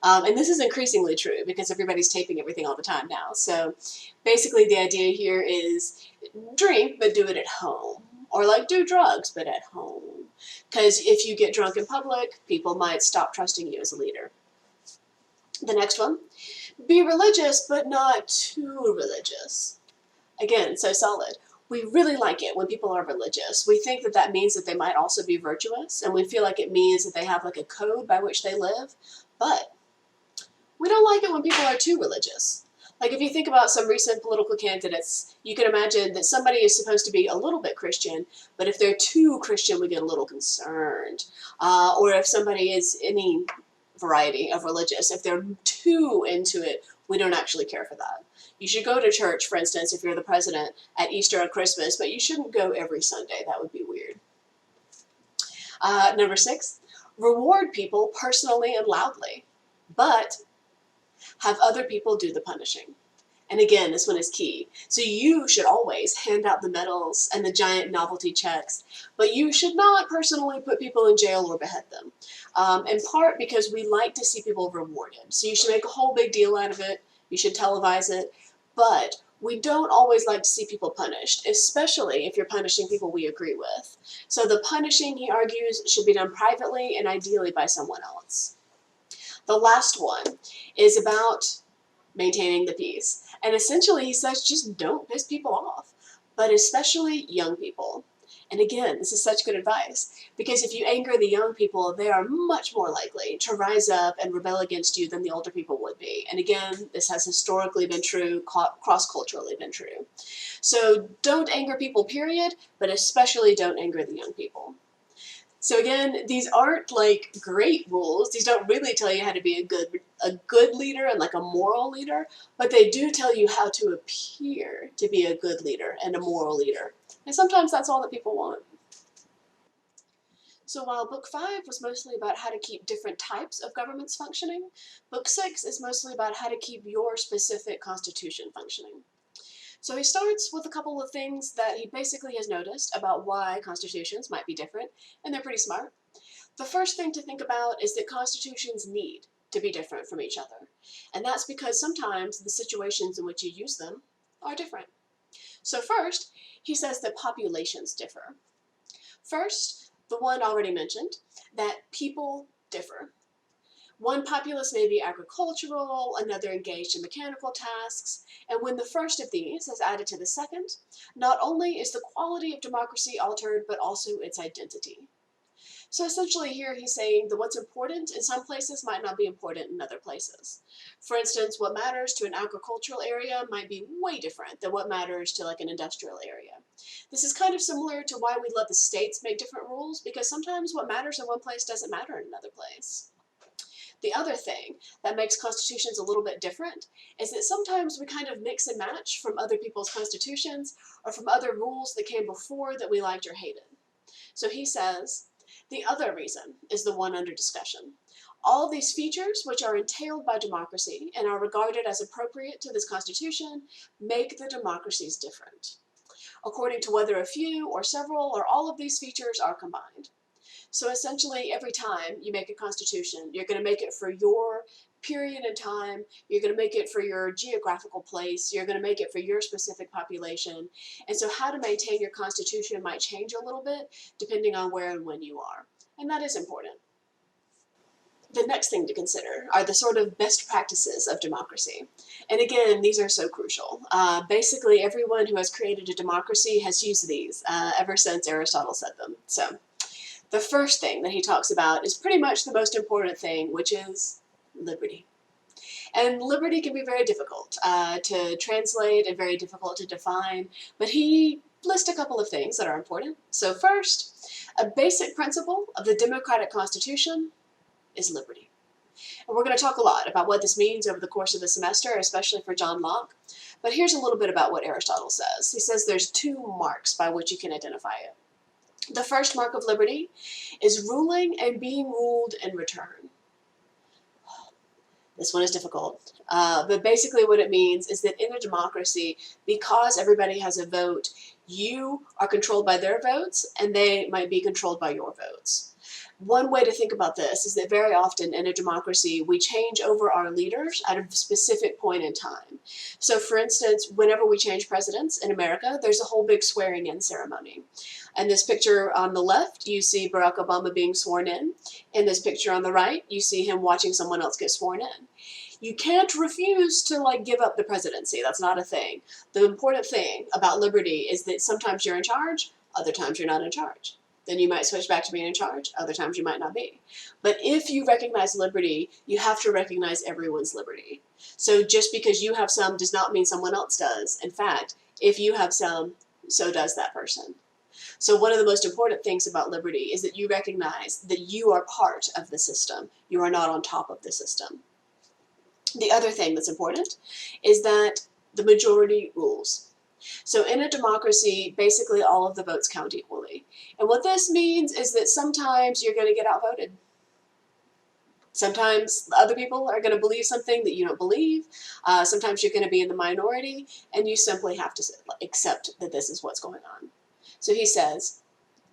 And this is increasingly true because everybody's taping everything all the time now. So basically the idea here is drink, but do it at home. Or like do drugs, but at home. Because if you get drunk in public, people might stop trusting you as a leader. The next one, be religious, but not too religious. Again, so solid. We really like it when people are religious. We think that that means that they might also be virtuous, and we feel like it means that they have like a code by which they live, but we don't like it when people are too religious. Like if you think about some recent political candidates, you can imagine that somebody is supposed to be a little bit Christian, but if they're too Christian, we get a little concerned. Or if somebody is any variety of religious, if they're too into it, we don't actually care for that. You should go to church, for instance, if you're the president at Easter or Christmas, but you shouldn't go every Sunday. That would be weird. Number 6, reward people personally and loudly, but have other people do the punishing. And again, this one is key. So you should always hand out the medals and the giant novelty checks, but you should not personally put people in jail or behead them. In part because we like to see people rewarded. So you should make a whole big deal out of it. You should televise it. But we don't always like to see people punished, especially if you're punishing people we agree with. So the punishing, he argues, should be done privately and ideally by someone else. The last one is about maintaining the peace. And essentially he says just don't piss people off, but especially young people. And again, this is such good advice, because if you anger the young people, they are much more likely to rise up and rebel against you than the older people would be. And again, this has historically been true, cross-culturally been true. So don't anger people, period, but especially don't anger the young people. So again, these aren't like great rules. These don't really tell you how to be a good leader and like a moral leader, but they do tell you how to appear to be a good leader and a moral leader. And sometimes that's all that people want. So while Book 5 was mostly about how to keep different types of governments functioning, Book 6 is mostly about how to keep your specific constitution functioning. So he starts with a couple of things that he basically has noticed about why constitutions might be different, and they're pretty smart. The first thing to think about is that constitutions need to be different from each other, and that's because sometimes the situations in which you use them are different. So first, he says that populations differ. First, the one already mentioned, that people differ. One populace may be agricultural, another engaged in mechanical tasks, and when the first of these is added to the second, not only is the quality of democracy altered, but also its identity. So essentially here he's saying that what's important in some places might not be important in other places. For instance, what matters to an agricultural area might be way different than what matters to like an industrial area. This is kind of similar to why we let the states make different rules, because sometimes what matters in one place doesn't matter in another place. The other thing that makes constitutions a little bit different is that sometimes we kind of mix and match from other people's constitutions or from other rules that came before that we liked or hated. So he says, the other reason is the one under discussion. All of these features, which are entailed by democracy and are regarded as appropriate to this constitution, make the democracies different, according to whether a few or several or all of these features are combined. So essentially, every time you make a constitution, you're going to make it for your period in time, you're going to make it for your geographical place, you're going to make it for your specific population. And so how to maintain your constitution might change a little bit depending on where and when you are. And that is important. The next thing to consider are the sort of best practices of democracy. And again, these are so crucial. Basically, everyone who has created a democracy has used these ever since Aristotle said them. So the first thing that he talks about is pretty much the most important thing, which is liberty. And liberty can be very difficult to translate and very difficult to define, but he lists a couple of things that are important. So first, a basic principle of the democratic constitution is liberty. And we're going to talk a lot about what this means over the course of the semester, especially for John Locke. But here's a little bit about what Aristotle says. He says there's 2 marks by which you can identify it. The first mark of liberty is ruling and being ruled in return. This one is difficult, but basically what it means is that in a democracy, because everybody has a vote, you are controlled by their votes and they might be controlled by your votes. One way to think about this is that very often in a democracy, we change over our leaders at a specific point in time. So for instance, whenever we change presidents in America, there's a whole big swearing in ceremony. In this picture on the left, you see Barack Obama being sworn in. In this picture on the right, you see him watching someone else get sworn in. You can't refuse to give up the presidency. That's not a thing. The important thing about liberty is that sometimes you're in charge, other times you're not in charge. Then you might switch back to being in charge, other times you might not be. But if you recognize liberty, you have to recognize everyone's liberty. So just because you have some does not mean someone else does. In fact, if you have some, so does that person. So one of the most important things about liberty is that you recognize that you are part of the system. You are not on top of the system. The other thing that's important is that The majority rules. So in a democracy, basically all of the votes count equally. And what this means is that sometimes you're going to get outvoted. Sometimes other people are going to believe something that you don't believe. Sometimes you're going to be in the minority, and you simply have to accept that this is what's going on. So he says,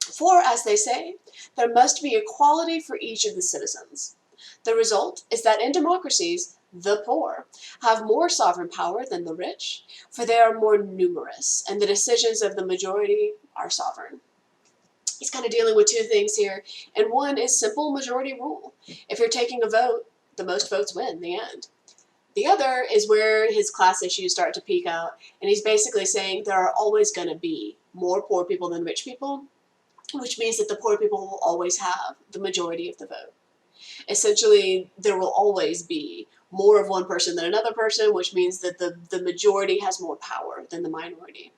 "For, as they say, there must be equality for each of the citizens. The result is that in democracies, the poor have more sovereign power than the rich, for they are more numerous, and the decisions of the majority are sovereign." He's kind of dealing with two things here, and one is simple majority rule. If you're taking a vote, the most votes win in the end. The other is where his class issues start to peak out, and he's basically saying there are always going to be more poor people than rich people, which means that the poor people will always have the majority of the vote. Essentially, there will always be more of one person than another person, which means that the majority has more power than the minority.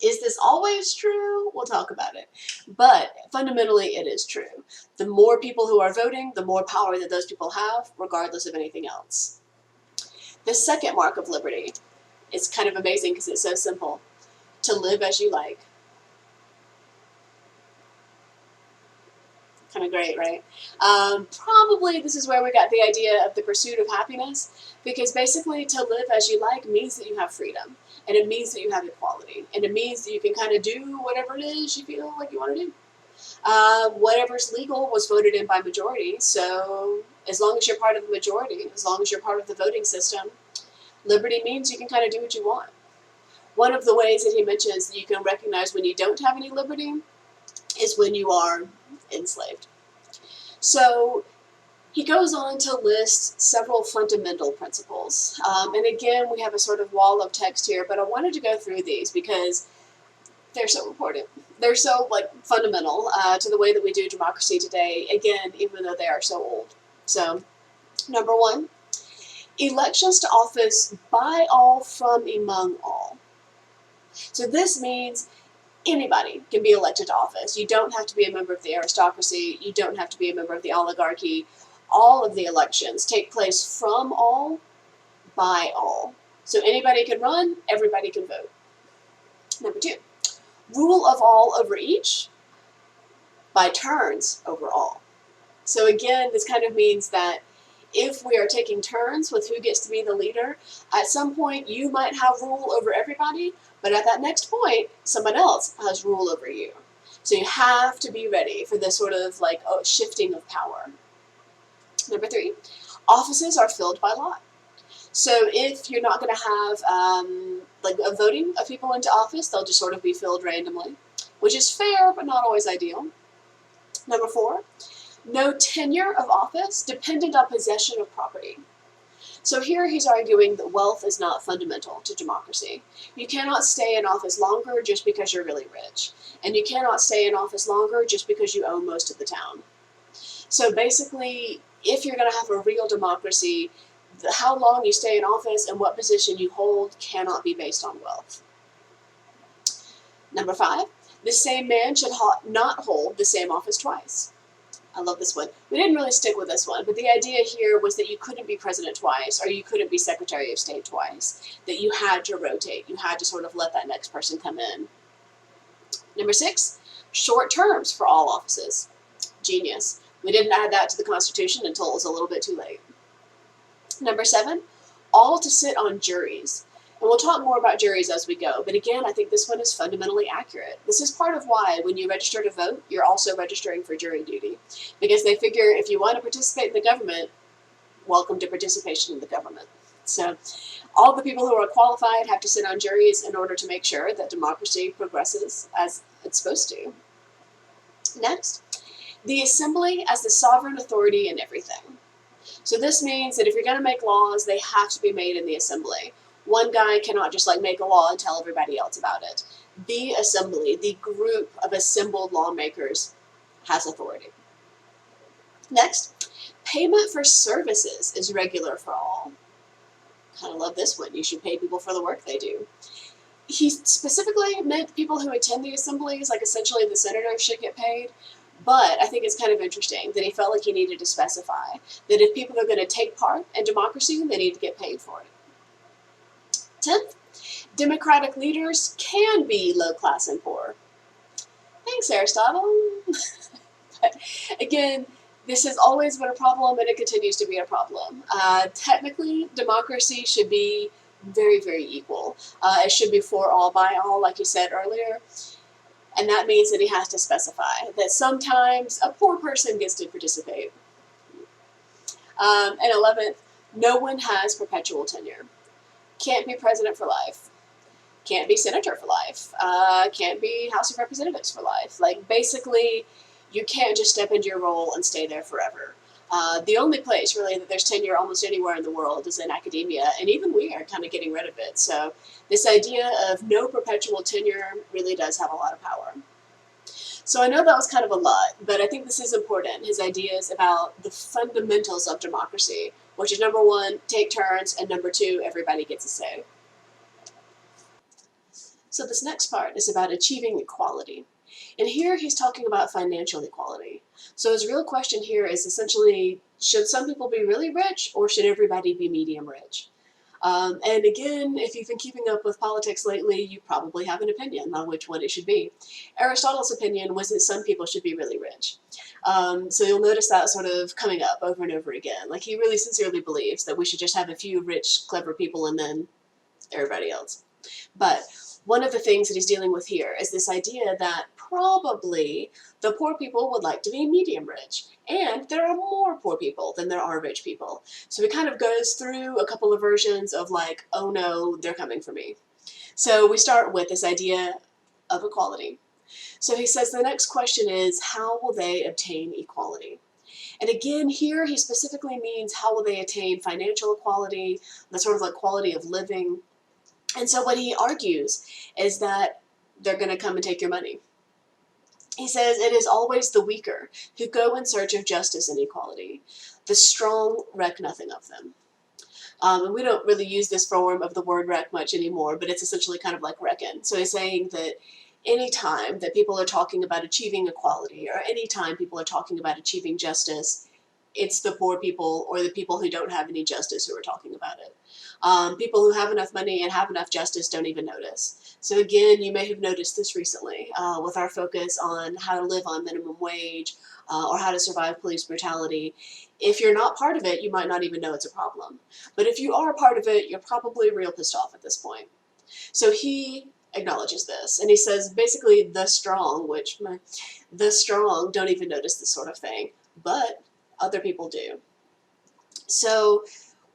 Is this always true? We'll talk about it. But fundamentally, it is true. The more people who are voting, the more power that those people have, regardless of anything else. The second mark of liberty is kind of amazing because it's so simple. To live as you like. Kind of great, right? Probably this is where we got the idea of the pursuit of happiness, because basically to live as you like means that you have freedom, and it means that you have equality, and it means that you can kind of do whatever it is you feel like you want to do. Whatever's legal was voted in by majority, so as long as you're part of the majority, as long as you're part of the voting system, liberty means you can kind of do what you want. One of the ways that he mentions that you can recognize when you don't have any liberty is when you are enslaved. So he goes on to list several fundamental principles. And again, we have a sort of wall of text here, but I wanted to go through these because they're so important. They're so fundamental to the way that we do democracy today, again, even though they are so old. So, number one, elections to office by all from among all. So this means anybody can be elected to office. You don't have to be a member of the aristocracy. You don't have to be a member of the oligarchy. All of the elections take place from all, by all. So anybody can run, everybody can vote. Number two, rule of all over each, by turns over all. So again, this kind of means that if we are taking turns with who gets to be the leader, at some point you might have rule over everybody, but at that next point, someone else has rule over you. So you have to be ready for this sort of shifting of power. Number three, offices are filled by lot. So if you're not going to have a voting of people into office, they'll just sort of be filled randomly, which is fair, but not always ideal. Number four, no tenure of office dependent on possession of property. So here he's arguing that wealth is not fundamental to democracy. You cannot stay in office longer just because you're really rich. And you cannot stay in office longer just because you own most of the town. So basically, if you're going to have a real democracy, how long you stay in office and what position you hold cannot be based on wealth. Number five, the same man should not hold the same office twice. I love this one. We didn't really stick with this one, but the idea here was that you couldn't be president twice, or you couldn't be Secretary of State twice, that you had to rotate. You had to sort of let that next person come in. Number six, short terms for all offices. Genius. We didn't add that to the Constitution until it was a little bit too late. Number seven, all to sit on juries. And we'll talk more about juries as we go, but again, I think this one is fundamentally accurate. This is part of why when you register to vote, you're also registering for jury duty, because they figure if you want to participate in the government, welcome to participation in the government. So all the people who are qualified have to sit on juries in order to make sure that democracy progresses as it's supposed to. Next, the assembly as the sovereign authority in everything. So this means that if you're going to make laws, they have to be made in the assembly. One guy cannot just make a law and tell everybody else about it. The assembly, the group of assembled lawmakers, has authority. Next, payment for services is regular for all. Kind of love this one. You should pay people for the work they do. He specifically meant people who attend the assemblies, essentially the senators should get paid. But I think it's kind of interesting that he felt like he needed to specify that if people are going to take part in democracy, they need to get paid for it. 10th, democratic leaders can be low class and poor. Thanks, Aristotle. But again, this has always been a problem, and it continues to be a problem. Technically, democracy should be very, very equal. It should be for all, by all, like you said earlier. And that means that he has to specify that sometimes a poor person gets to participate. And 11th, no one has perpetual tenure. Can't be president for life. Can't be senator for life. Can't be House of Representatives for life. Like, basically, you can't just step into your role and stay there forever. The only place, really, that there's tenure almost anywhere in the world is in academia, and even we are kind of getting rid of it. So this idea of no perpetual tenure really does have a lot of power. So I know that was kind of a lot, but I think this is important, his ideas about the fundamentals of democracy, which is number 1, take turns, and number 2, everybody gets a say. So this next part is about achieving equality. And here he's talking about financial equality. So his real question here is essentially, should some people be really rich, or should everybody be medium rich? And again, if you've been keeping up with politics lately, you probably have an opinion on which one it should be. Aristotle's opinion was that some people should be really rich. So you'll notice that sort of coming up over and over again. Like, he really sincerely believes that we should just have a few rich, clever people and then everybody else. But one of the things that he's dealing with here is this idea that probably the poor people would like to be medium rich, and there are more poor people than there are rich people. So he kind of goes through a couple of versions of like, oh no, they're coming for me. So we start with this idea of equality. So he says the next question is, how will they obtain equality? And again, here he specifically means how will they attain financial equality, the sort of like quality of living. And so what he argues is that they're going to come and take your money. He says it is always the weaker who go in search of justice and equality. The strong reck nothing of them. And we don't really use this form of the word reck much anymore, but it's essentially kind of like reckon. So he's saying that any time that people are talking about achieving equality, or any time people are talking about achieving justice, it's the poor people or the people who don't have any justice who are talking about it. People who have enough money and have enough justice don't even notice. So again, you may have noticed this recently with our focus on how to live on minimum wage or how to survive police brutality. If you're not part of it, you might not even know it's a problem. But if you are a part of it, you're probably real pissed off at this point. So he acknowledges this, and he says basically the strong don't even notice this sort of thing, but other people do. So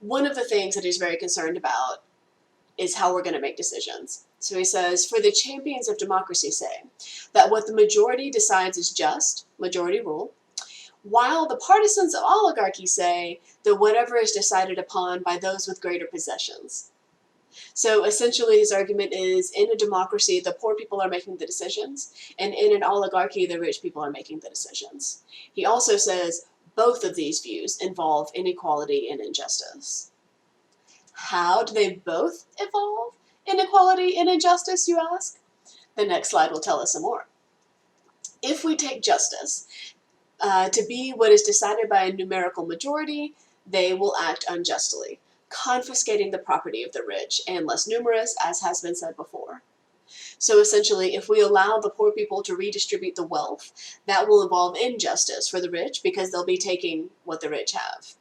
one of the things that he's very concerned about is how we're going to make decisions. So he says, for the champions of democracy say that what the majority decides is just, majority rule, while the partisans of oligarchy say that whatever is decided upon by those with greater possessions. So essentially his argument is, in a democracy, the poor people are making the decisions, and in an oligarchy, the rich people are making the decisions. He also says both of these views involve inequality and injustice. How do they both involve inequality and injustice, you ask? The next slide will tell us some more. If we take justice to be what is decided by a numerical majority, they will act unjustly, confiscating the property of the rich and less numerous, as has been said before. So essentially, if we allow the poor people to redistribute the wealth, that will involve injustice for the rich because they'll be taking what the rich have.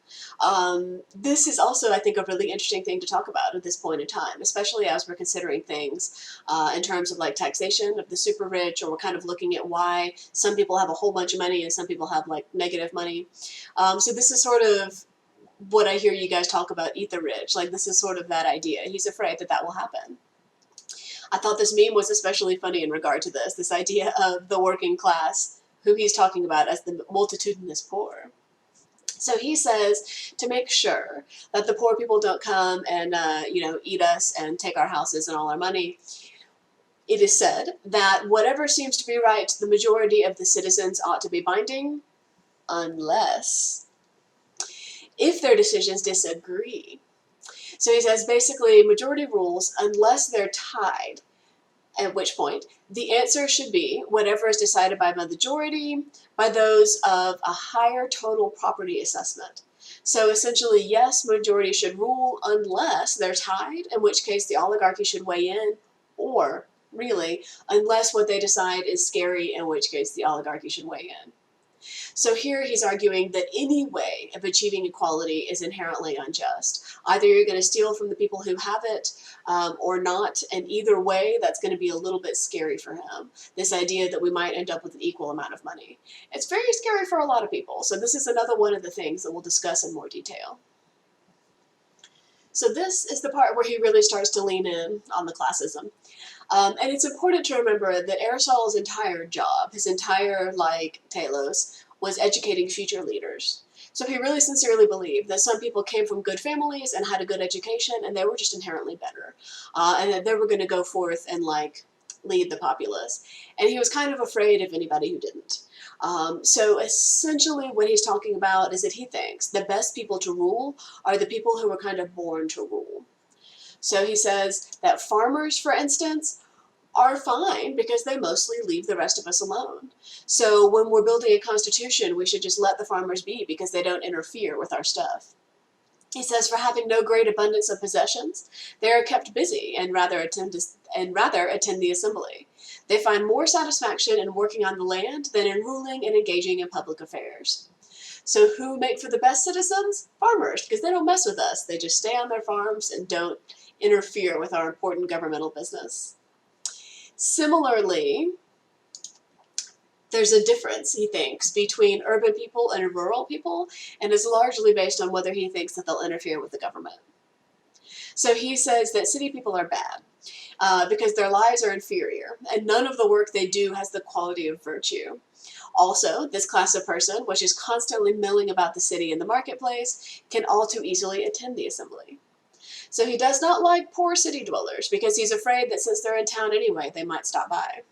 This is also, I think, a really interesting thing to talk about at this point in time, especially as we're considering things in terms of like taxation of the super rich, or we're kind of looking at why some people have a whole bunch of money and some people have like negative money. So this is sort of what I hear you guys talk about, eat the rich. Like, this is sort of that idea. He's afraid that that will happen. I thought this meme was especially funny in regard to this idea of the working class, who he's talking about as the multitudinous poor. So he says to make sure that the poor people don't come and, eat us and take our houses and all our money, it is said that whatever seems to be right to the majority of the citizens ought to be binding, unless if their decisions disagree. So he says basically majority rules unless they're tied, at which point the answer should be whatever is decided by the majority by those of a higher total property assessment. So essentially, yes, majority should rule unless they're tied, in which case the oligarchy should weigh in, or really, unless what they decide is scary, in which case the oligarchy should weigh in. So here he's arguing that any way of achieving equality is inherently unjust. Either you're going to steal from the people who have it or not, and either way, that's going to be a little bit scary for him. This idea that we might end up with an equal amount of money. It's very scary for a lot of people, so this is another one of the things that we'll discuss in more detail. So this is the part where he really starts to lean in on the classism. And it's important to remember that Aristotle's entire job, his entire, telos, was educating future leaders. So he really sincerely believed that some people came from good families and had a good education, and they were just inherently better. And that they were going to go forth and, lead the populace. And he was kind of afraid of anybody who didn't. So essentially what he's talking about is that he thinks the best people to rule are the people who were kind of born to rule. So he says that farmers, for instance, are fine because they mostly leave the rest of us alone. So when we're building a constitution, we should just let the farmers be because they don't interfere with our stuff. He says for having no great abundance of possessions, they are kept busy and rather attend the assembly. They find more satisfaction in working on the land than in ruling and engaging in public affairs. So who make for the best citizens? Farmers, because they don't mess with us. They just stay on their farms and don't interfere with our important governmental business. Similarly, there's a difference, he thinks, between urban people and rural people, and is largely based on whether he thinks that they'll interfere with the government. So he says that city people are bad because their lives are inferior, and none of the work they do has the quality of virtue. Also, this class of person, which is constantly milling about the city and the marketplace, can all too easily attend the assembly. So he does not like poor city dwellers because he's afraid that since they're in town anyway, they might stop by.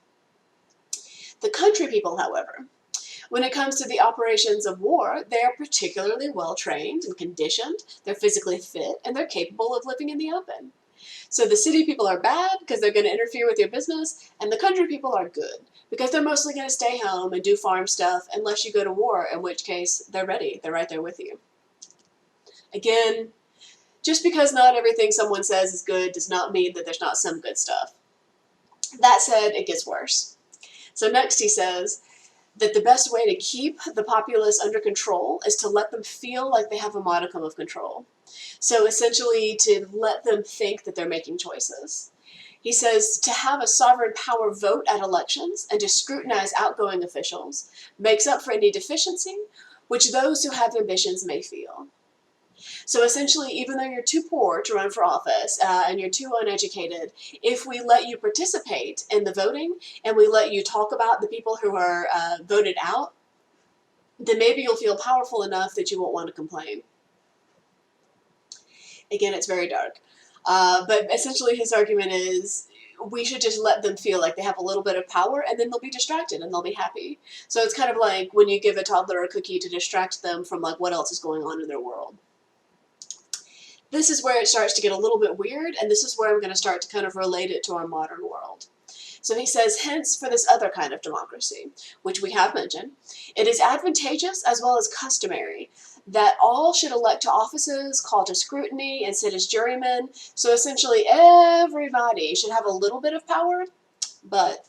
The country people, however, when it comes to the operations of war, they are particularly well trained and conditioned, they're physically fit, and they're capable of living in the open. So the city people are bad because they're going to interfere with your business, and the country people are good because they're mostly going to stay home and do farm stuff unless you go to war, in which case they're ready, they're right there with you. Again, just because not everything someone says is good does not mean that there's not some good stuff. That said, it gets worse. So next he says that the best way to keep the populace under control is to let them feel like they have a modicum of control. So essentially to let them think that they're making choices. He says to have a sovereign power vote at elections and to scrutinize outgoing officials makes up for any deficiency which those who have ambitions may feel. So essentially, even though you're too poor to run for office and you're too uneducated, if we let you participate in the voting and we let you talk about the people who are voted out, then maybe you'll feel powerful enough that you won't want to complain. Again, it's very dark. But essentially his argument is we should just let them feel like they have a little bit of power and then they'll be distracted and they'll be happy. So it's kind of like when you give a toddler a cookie to distract them from what else is going on in their world. This is where it starts to get a little bit weird, and this is where I'm going to start to kind of relate it to our modern world. So he says, hence, for this other kind of democracy, which we have mentioned, it is advantageous as well as customary that all should elect to offices, call to scrutiny, and sit as jurymen. So essentially, everybody should have a little bit of power, but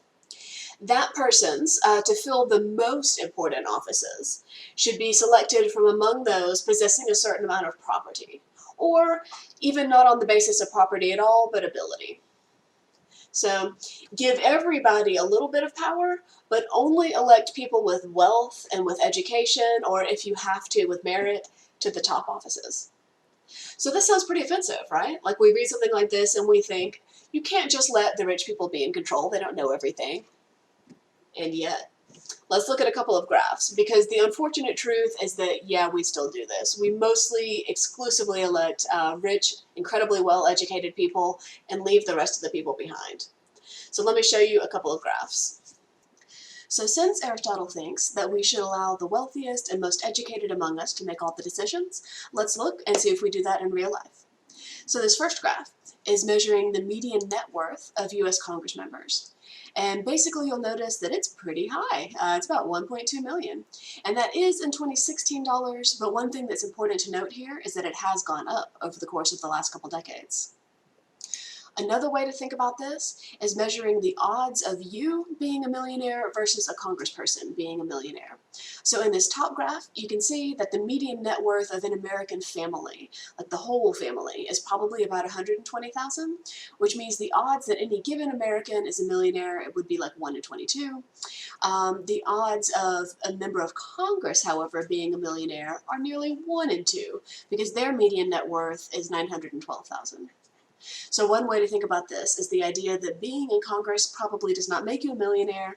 that person's, to fill the most important offices, should be selected from among those possessing a certain amount of property, or even not on the basis of property at all, but ability. So give everybody a little bit of power, but only elect people with wealth and with education, or if you have to, with merit, to the top offices. So this sounds pretty offensive, right? Like we read something like this and we think, you can't just let the rich people be in control, they don't know everything. And yet, let's look at a couple of graphs, because the unfortunate truth is that, yeah, we still do this. We mostly exclusively elect rich, incredibly well-educated people and leave the rest of the people behind. So let me show you a couple of graphs. So since Aristotle thinks that we should allow the wealthiest and most educated among us to make all the decisions, let's look and see if we do that in real life. So this first graph is measuring the median net worth of US Congress members. And basically you'll notice that it's pretty high. It's about 1.2 million. And that is in 2016 dollars, but one thing that's important to note here is that it has gone up over the course of the last couple decades. Another way to think about this is measuring the odds of you being a millionaire versus a congressperson being a millionaire. So in this top graph, you can see that the median net worth of an American family, like the whole family, is probably about 120,000, which means the odds that any given American is a millionaire, it would be like 1 in 22. The odds of a member of Congress, however, being a millionaire are nearly 1 in 2, because their median net worth is 912,000. So one way to think about this is the idea that being in Congress probably does not make you a millionaire.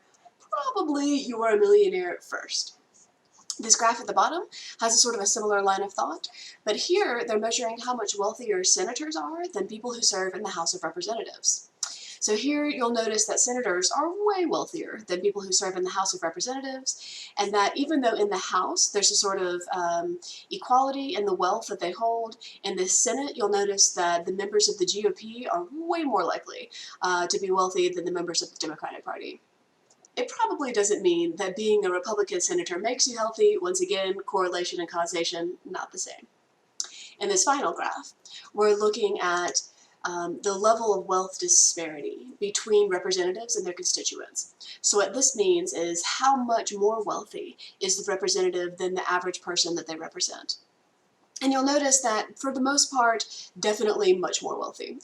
Probably you are a millionaire first. This graph at the bottom has a sort of a similar line of thought, but here they're measuring how much wealthier senators are than people who serve in the House of Representatives. So here you'll notice that senators are way wealthier than people who serve in the House of Representatives, and that even though in the House there's a sort of equality in the wealth that they hold, in the Senate you'll notice that the members of the GOP are way more likely to be wealthy than the members of the Democratic Party. It probably doesn't mean that being a Republican senator makes you healthy. Once again, correlation and causation, not the same. In this final graph, we're looking at the level of wealth disparity between representatives and their constituents. So what this means is how much more wealthy is the representative than the average person that they represent. And you'll notice that, for the most part, definitely much more wealthy.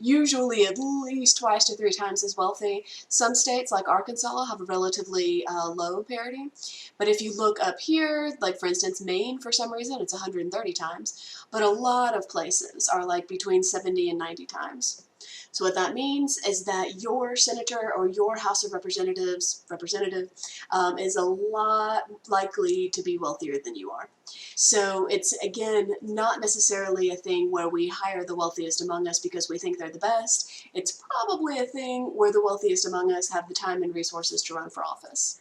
Usually at least 2 to 3 times as wealthy. Some states, like Arkansas, have a relatively low parity. But if you look up here, like for instance Maine, for some reason, it's 130 times. But a lot of places are like between 70 and 90 times. So what that means is that your senator or your House of Representatives representative is a lot likely to be wealthier than you are. So it's, again, not necessarily a thing where we hire the wealthiest among us because we think they're the best. It's probably a thing where the wealthiest among us have the time and resources to run for office.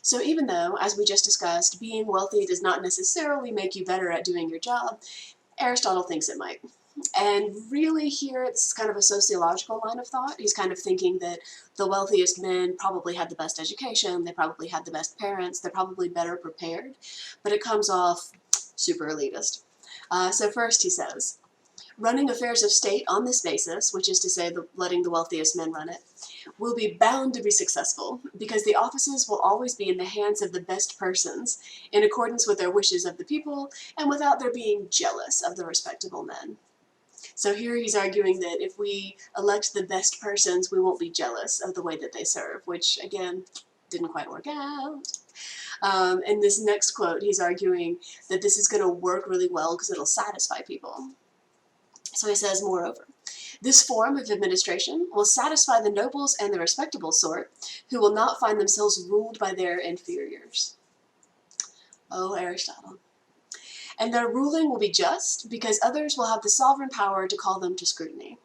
So even though, as we just discussed, being wealthy does not necessarily make you better at doing your job, Aristotle thinks it might. And really here, this is kind of a sociological line of thought. He's kind of thinking that the wealthiest men probably had the best education, they probably had the best parents, they're probably better prepared, but it comes off super elitist. So first he says, running affairs of state on this basis, which is to say letting the wealthiest men run it, will be bound to be successful because the offices will always be in the hands of the best persons in accordance with their wishes of the people and without their being jealous of the respectable men. So here he's arguing that if we elect the best persons, we won't be jealous of the way that they serve, which, again, didn't quite work out. In this next quote, he's arguing that this is going to work really well because it'll satisfy people. So he says, moreover, this form of administration will satisfy the nobles and the respectable sort who will not find themselves ruled by their inferiors. Oh, Aristotle. And their ruling will be just because others will have the sovereign power to call them to scrutiny.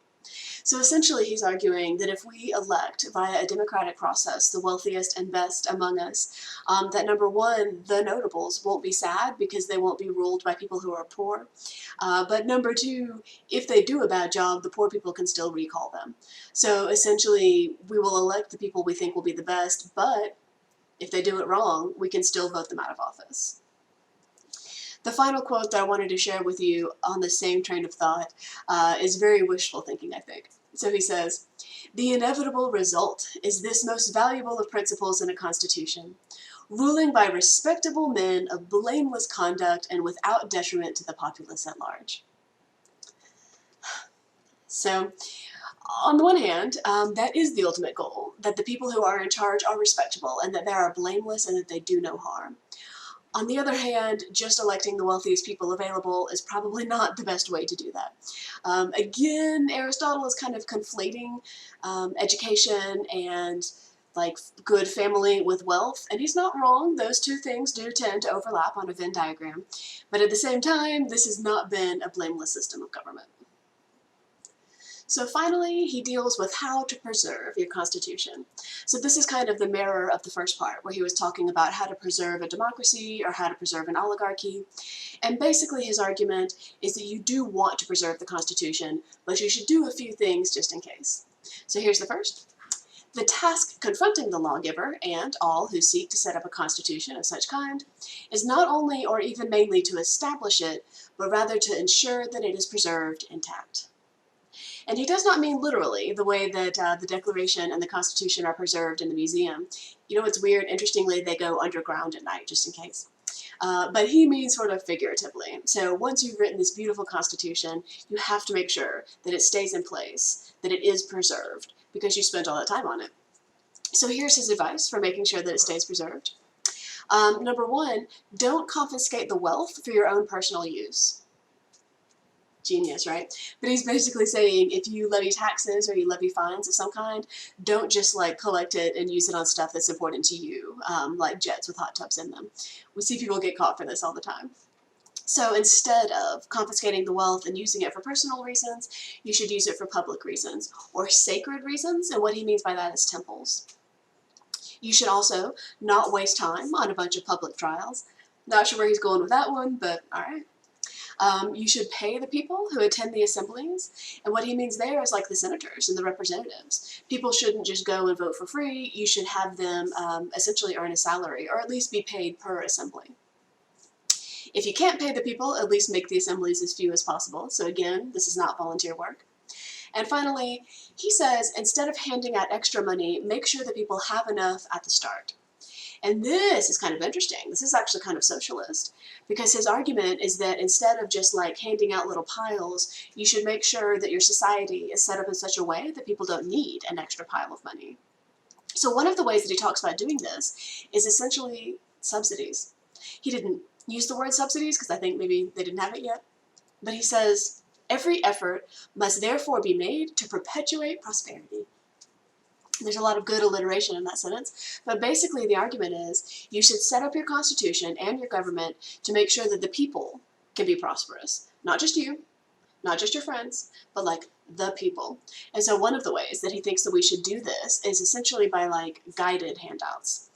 So essentially he's arguing that if we elect via a democratic process the wealthiest and best among us, that number one, the notables won't be sad because they won't be ruled by people who are poor. But number two, if they do a bad job, the poor people can still recall them. So essentially we will elect the people we think will be the best, but if they do it wrong, we can still vote them out of office. The final quote that I wanted to share with you on the same train of thought is very wishful thinking, I think. So he says, the inevitable result is this most valuable of principles in a constitution, ruling by respectable men of blameless conduct and without detriment to the populace at large. So, on the one hand, that is the ultimate goal, that the people who are in charge are respectable and that they are blameless and that they do no harm. On the other hand, just electing the wealthiest people available is probably not the best way to do that. Again, Aristotle is kind of conflating education and like good family with wealth, and he's not wrong. Those two things do tend to overlap on a Venn diagram, but at the same time, this has not been a blameless system of government. So finally, he deals with how to preserve your constitution. So this is kind of the mirror of the first part, where he was talking about how to preserve a democracy or how to preserve an oligarchy. And basically his argument is that you do want to preserve the constitution, but you should do a few things just in case. So here's the first. The task confronting the lawgiver and all who seek to set up a constitution of such kind is not only or even mainly to establish it, but rather to ensure that it is preserved intact. And he does not mean literally the way that the Declaration and the Constitution are preserved in the museum. You know what's weird? Interestingly, they go underground at night, just in case. But he means sort of figuratively. So once you've written this beautiful Constitution, you have to make sure that it stays in place, that it is preserved, because you spent all that time on it. So here's his advice for making sure that it stays preserved. Number one, don't confiscate the wealth for your own personal use. Genius, right? But he's basically saying if you levy taxes or you levy fines of some kind, don't just like collect it and use it on stuff that's important to you, like jets with hot tubs in them. We see people get caught for this all the time. So instead of confiscating the wealth and using it for personal reasons, you should use it for public reasons or sacred reasons, and what he means by that is temples. You should also not waste time on a bunch of public trials. Not sure where he's going with that one, but all right. You should pay the people who attend the assemblies, and what he means there is like the senators and the representatives. People shouldn't just go and vote for free. You should have them essentially earn a salary, or at least be paid per assembly. If you can't pay the people, at least make the assemblies as few as possible. So again, this is not volunteer work. And finally, he says, instead of handing out extra money, make sure that people have enough at the start. And this is kind of interesting. This is actually kind of socialist, because his argument is that instead of just like handing out little piles, you should make sure that your society is set up in such a way that people don't need an extra pile of money. So one of the ways that he talks about doing this is essentially subsidies. He didn't use the word subsidies because I think maybe they didn't have it yet, but he says, every effort must therefore be made to perpetuate prosperity. There's a lot of good alliteration in that sentence, but basically the argument is you should set up your constitution and your government to make sure that the people can be prosperous. Not just you, not just your friends, but like the people. And so one of the ways that he thinks that we should do this is essentially by like guided handouts.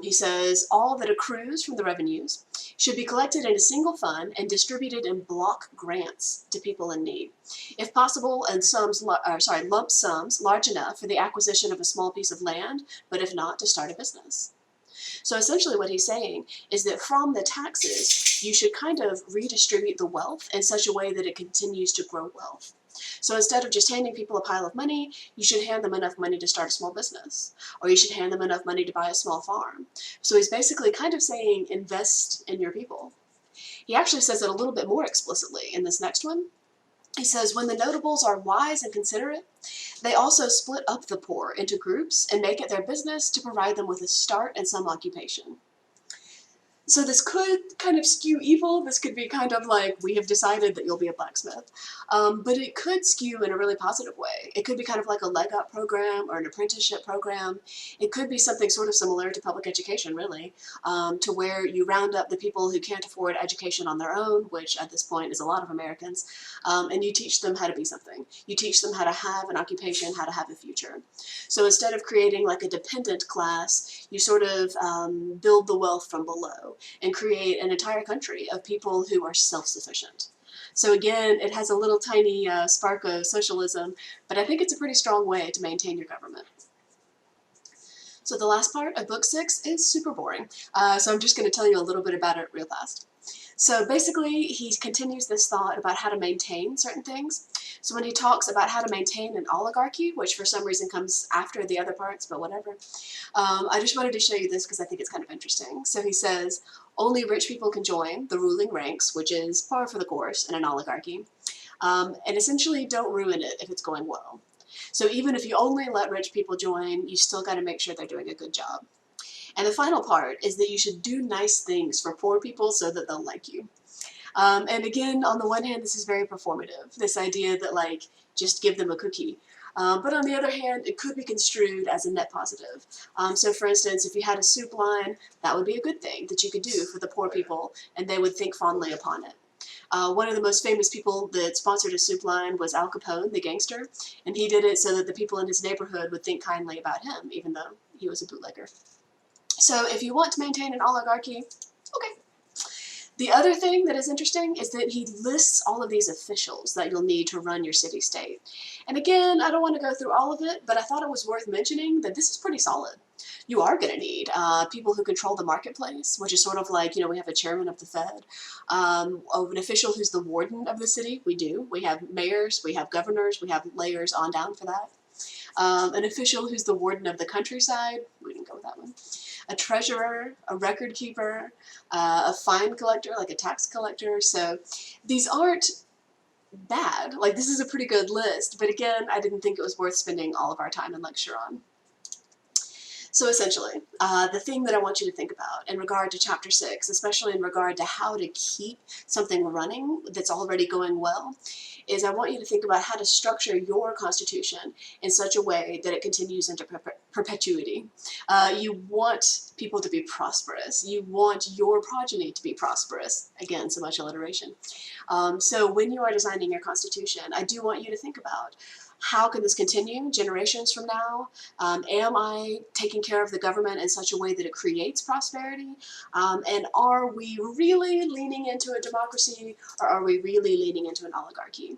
He says all that accrues from the revenues should be collected in a single fund and distributed in block grants to people in need. If possible, in lump sums large enough for the acquisition of a small piece of land, but if not, to start a business. So essentially what he's saying is that from the taxes, you should kind of redistribute the wealth in such a way that it continues to grow wealth. So instead of just handing people a pile of money, you should hand them enough money to start a small business, or you should hand them enough money to buy a small farm. So he's basically kind of saying invest in your people. He actually says it a little bit more explicitly in this next one. He says, when the notables are wise and considerate, they also split up the poor into groups and make it their business to provide them with a start and some occupation. So this could kind of skew evil. This could be kind of like, we have decided that you'll be a blacksmith. But it could skew in a really positive way. It could be kind of like a leg up program or an apprenticeship program. It could be something sort of similar to public education, really, to where you round up the people who can't afford education on their own, which at this point is a lot of Americans, and you teach them how to be something. You teach them how to have an occupation, how to have a future. So instead of creating like a dependent class, you sort of build the wealth from below and create an entire country of people who are self-sufficient. So again, it has a little tiny spark of socialism, but I think it's a pretty strong way to maintain your government. So the last part of book 6 is super boring, so I'm just going to tell you a little bit about it real fast. So basically, he continues this thought about how to maintain certain things. So when he talks about how to maintain an oligarchy, which for some reason comes after the other parts, but whatever, I just wanted to show you this because I think it's kind of interesting. So he says, only rich people can join the ruling ranks, which is par for the course in an oligarchy, and essentially don't ruin it if it's going well. So even if you only let rich people join, you still got to make sure they're doing a good job. And the final part is that you should do nice things for poor people so that they'll like you. And again, on the one hand, this is very performative, this idea that like, just give them a cookie. But on the other hand, it could be construed as a net positive. So for instance, if you had a soup line, that would be a good thing that you could do for the poor people, and they would think fondly upon it. One of the most famous people that sponsored a soup line was Al Capone, the gangster, and he did it so that the people in his neighborhood would think kindly about him, even though he was a bootlegger. So if you want to maintain an oligarchy, okay. The other thing that is interesting is that he lists all of these officials that you'll need to run your city-state. And again, I don't want to go through all of it, but I thought it was worth mentioning that this is pretty solid. You are going to need people who control the marketplace, which is sort of like, we have a chairman of the Fed, of an official who's the warden of the city. We do. We have mayors, we have governors, we have layers on down for that. An official who's the warden of the countryside. We didn't go with that one. A treasurer, a record keeper, a fine collector, like a tax collector. So these aren't bad. Like, this is a pretty good list, but again, I didn't think it was worth spending all of our time in lecture on. So essentially, the thing that I want you to think about in regard to Chapter 6, especially in regard to how to keep something running that's already going well, is I want you to think about how to structure your constitution in such a way that it continues into perpetuity. You want people to be prosperous. You want your progeny to be prosperous. Again, so much alliteration. So when you are designing your constitution, I do want you to think about, how can this continue generations from now? Am I taking care of the government in such a way that it creates prosperity? And are we really leaning into a democracy, or are we really leaning into an oligarchy?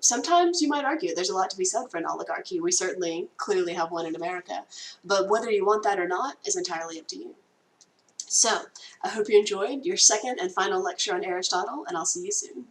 Sometimes you might argue there's a lot to be said for an oligarchy. We certainly clearly have one in America. But whether you want that or not is entirely up to you. So, I hope you enjoyed your second and final lecture on Aristotle, and I'll see you soon.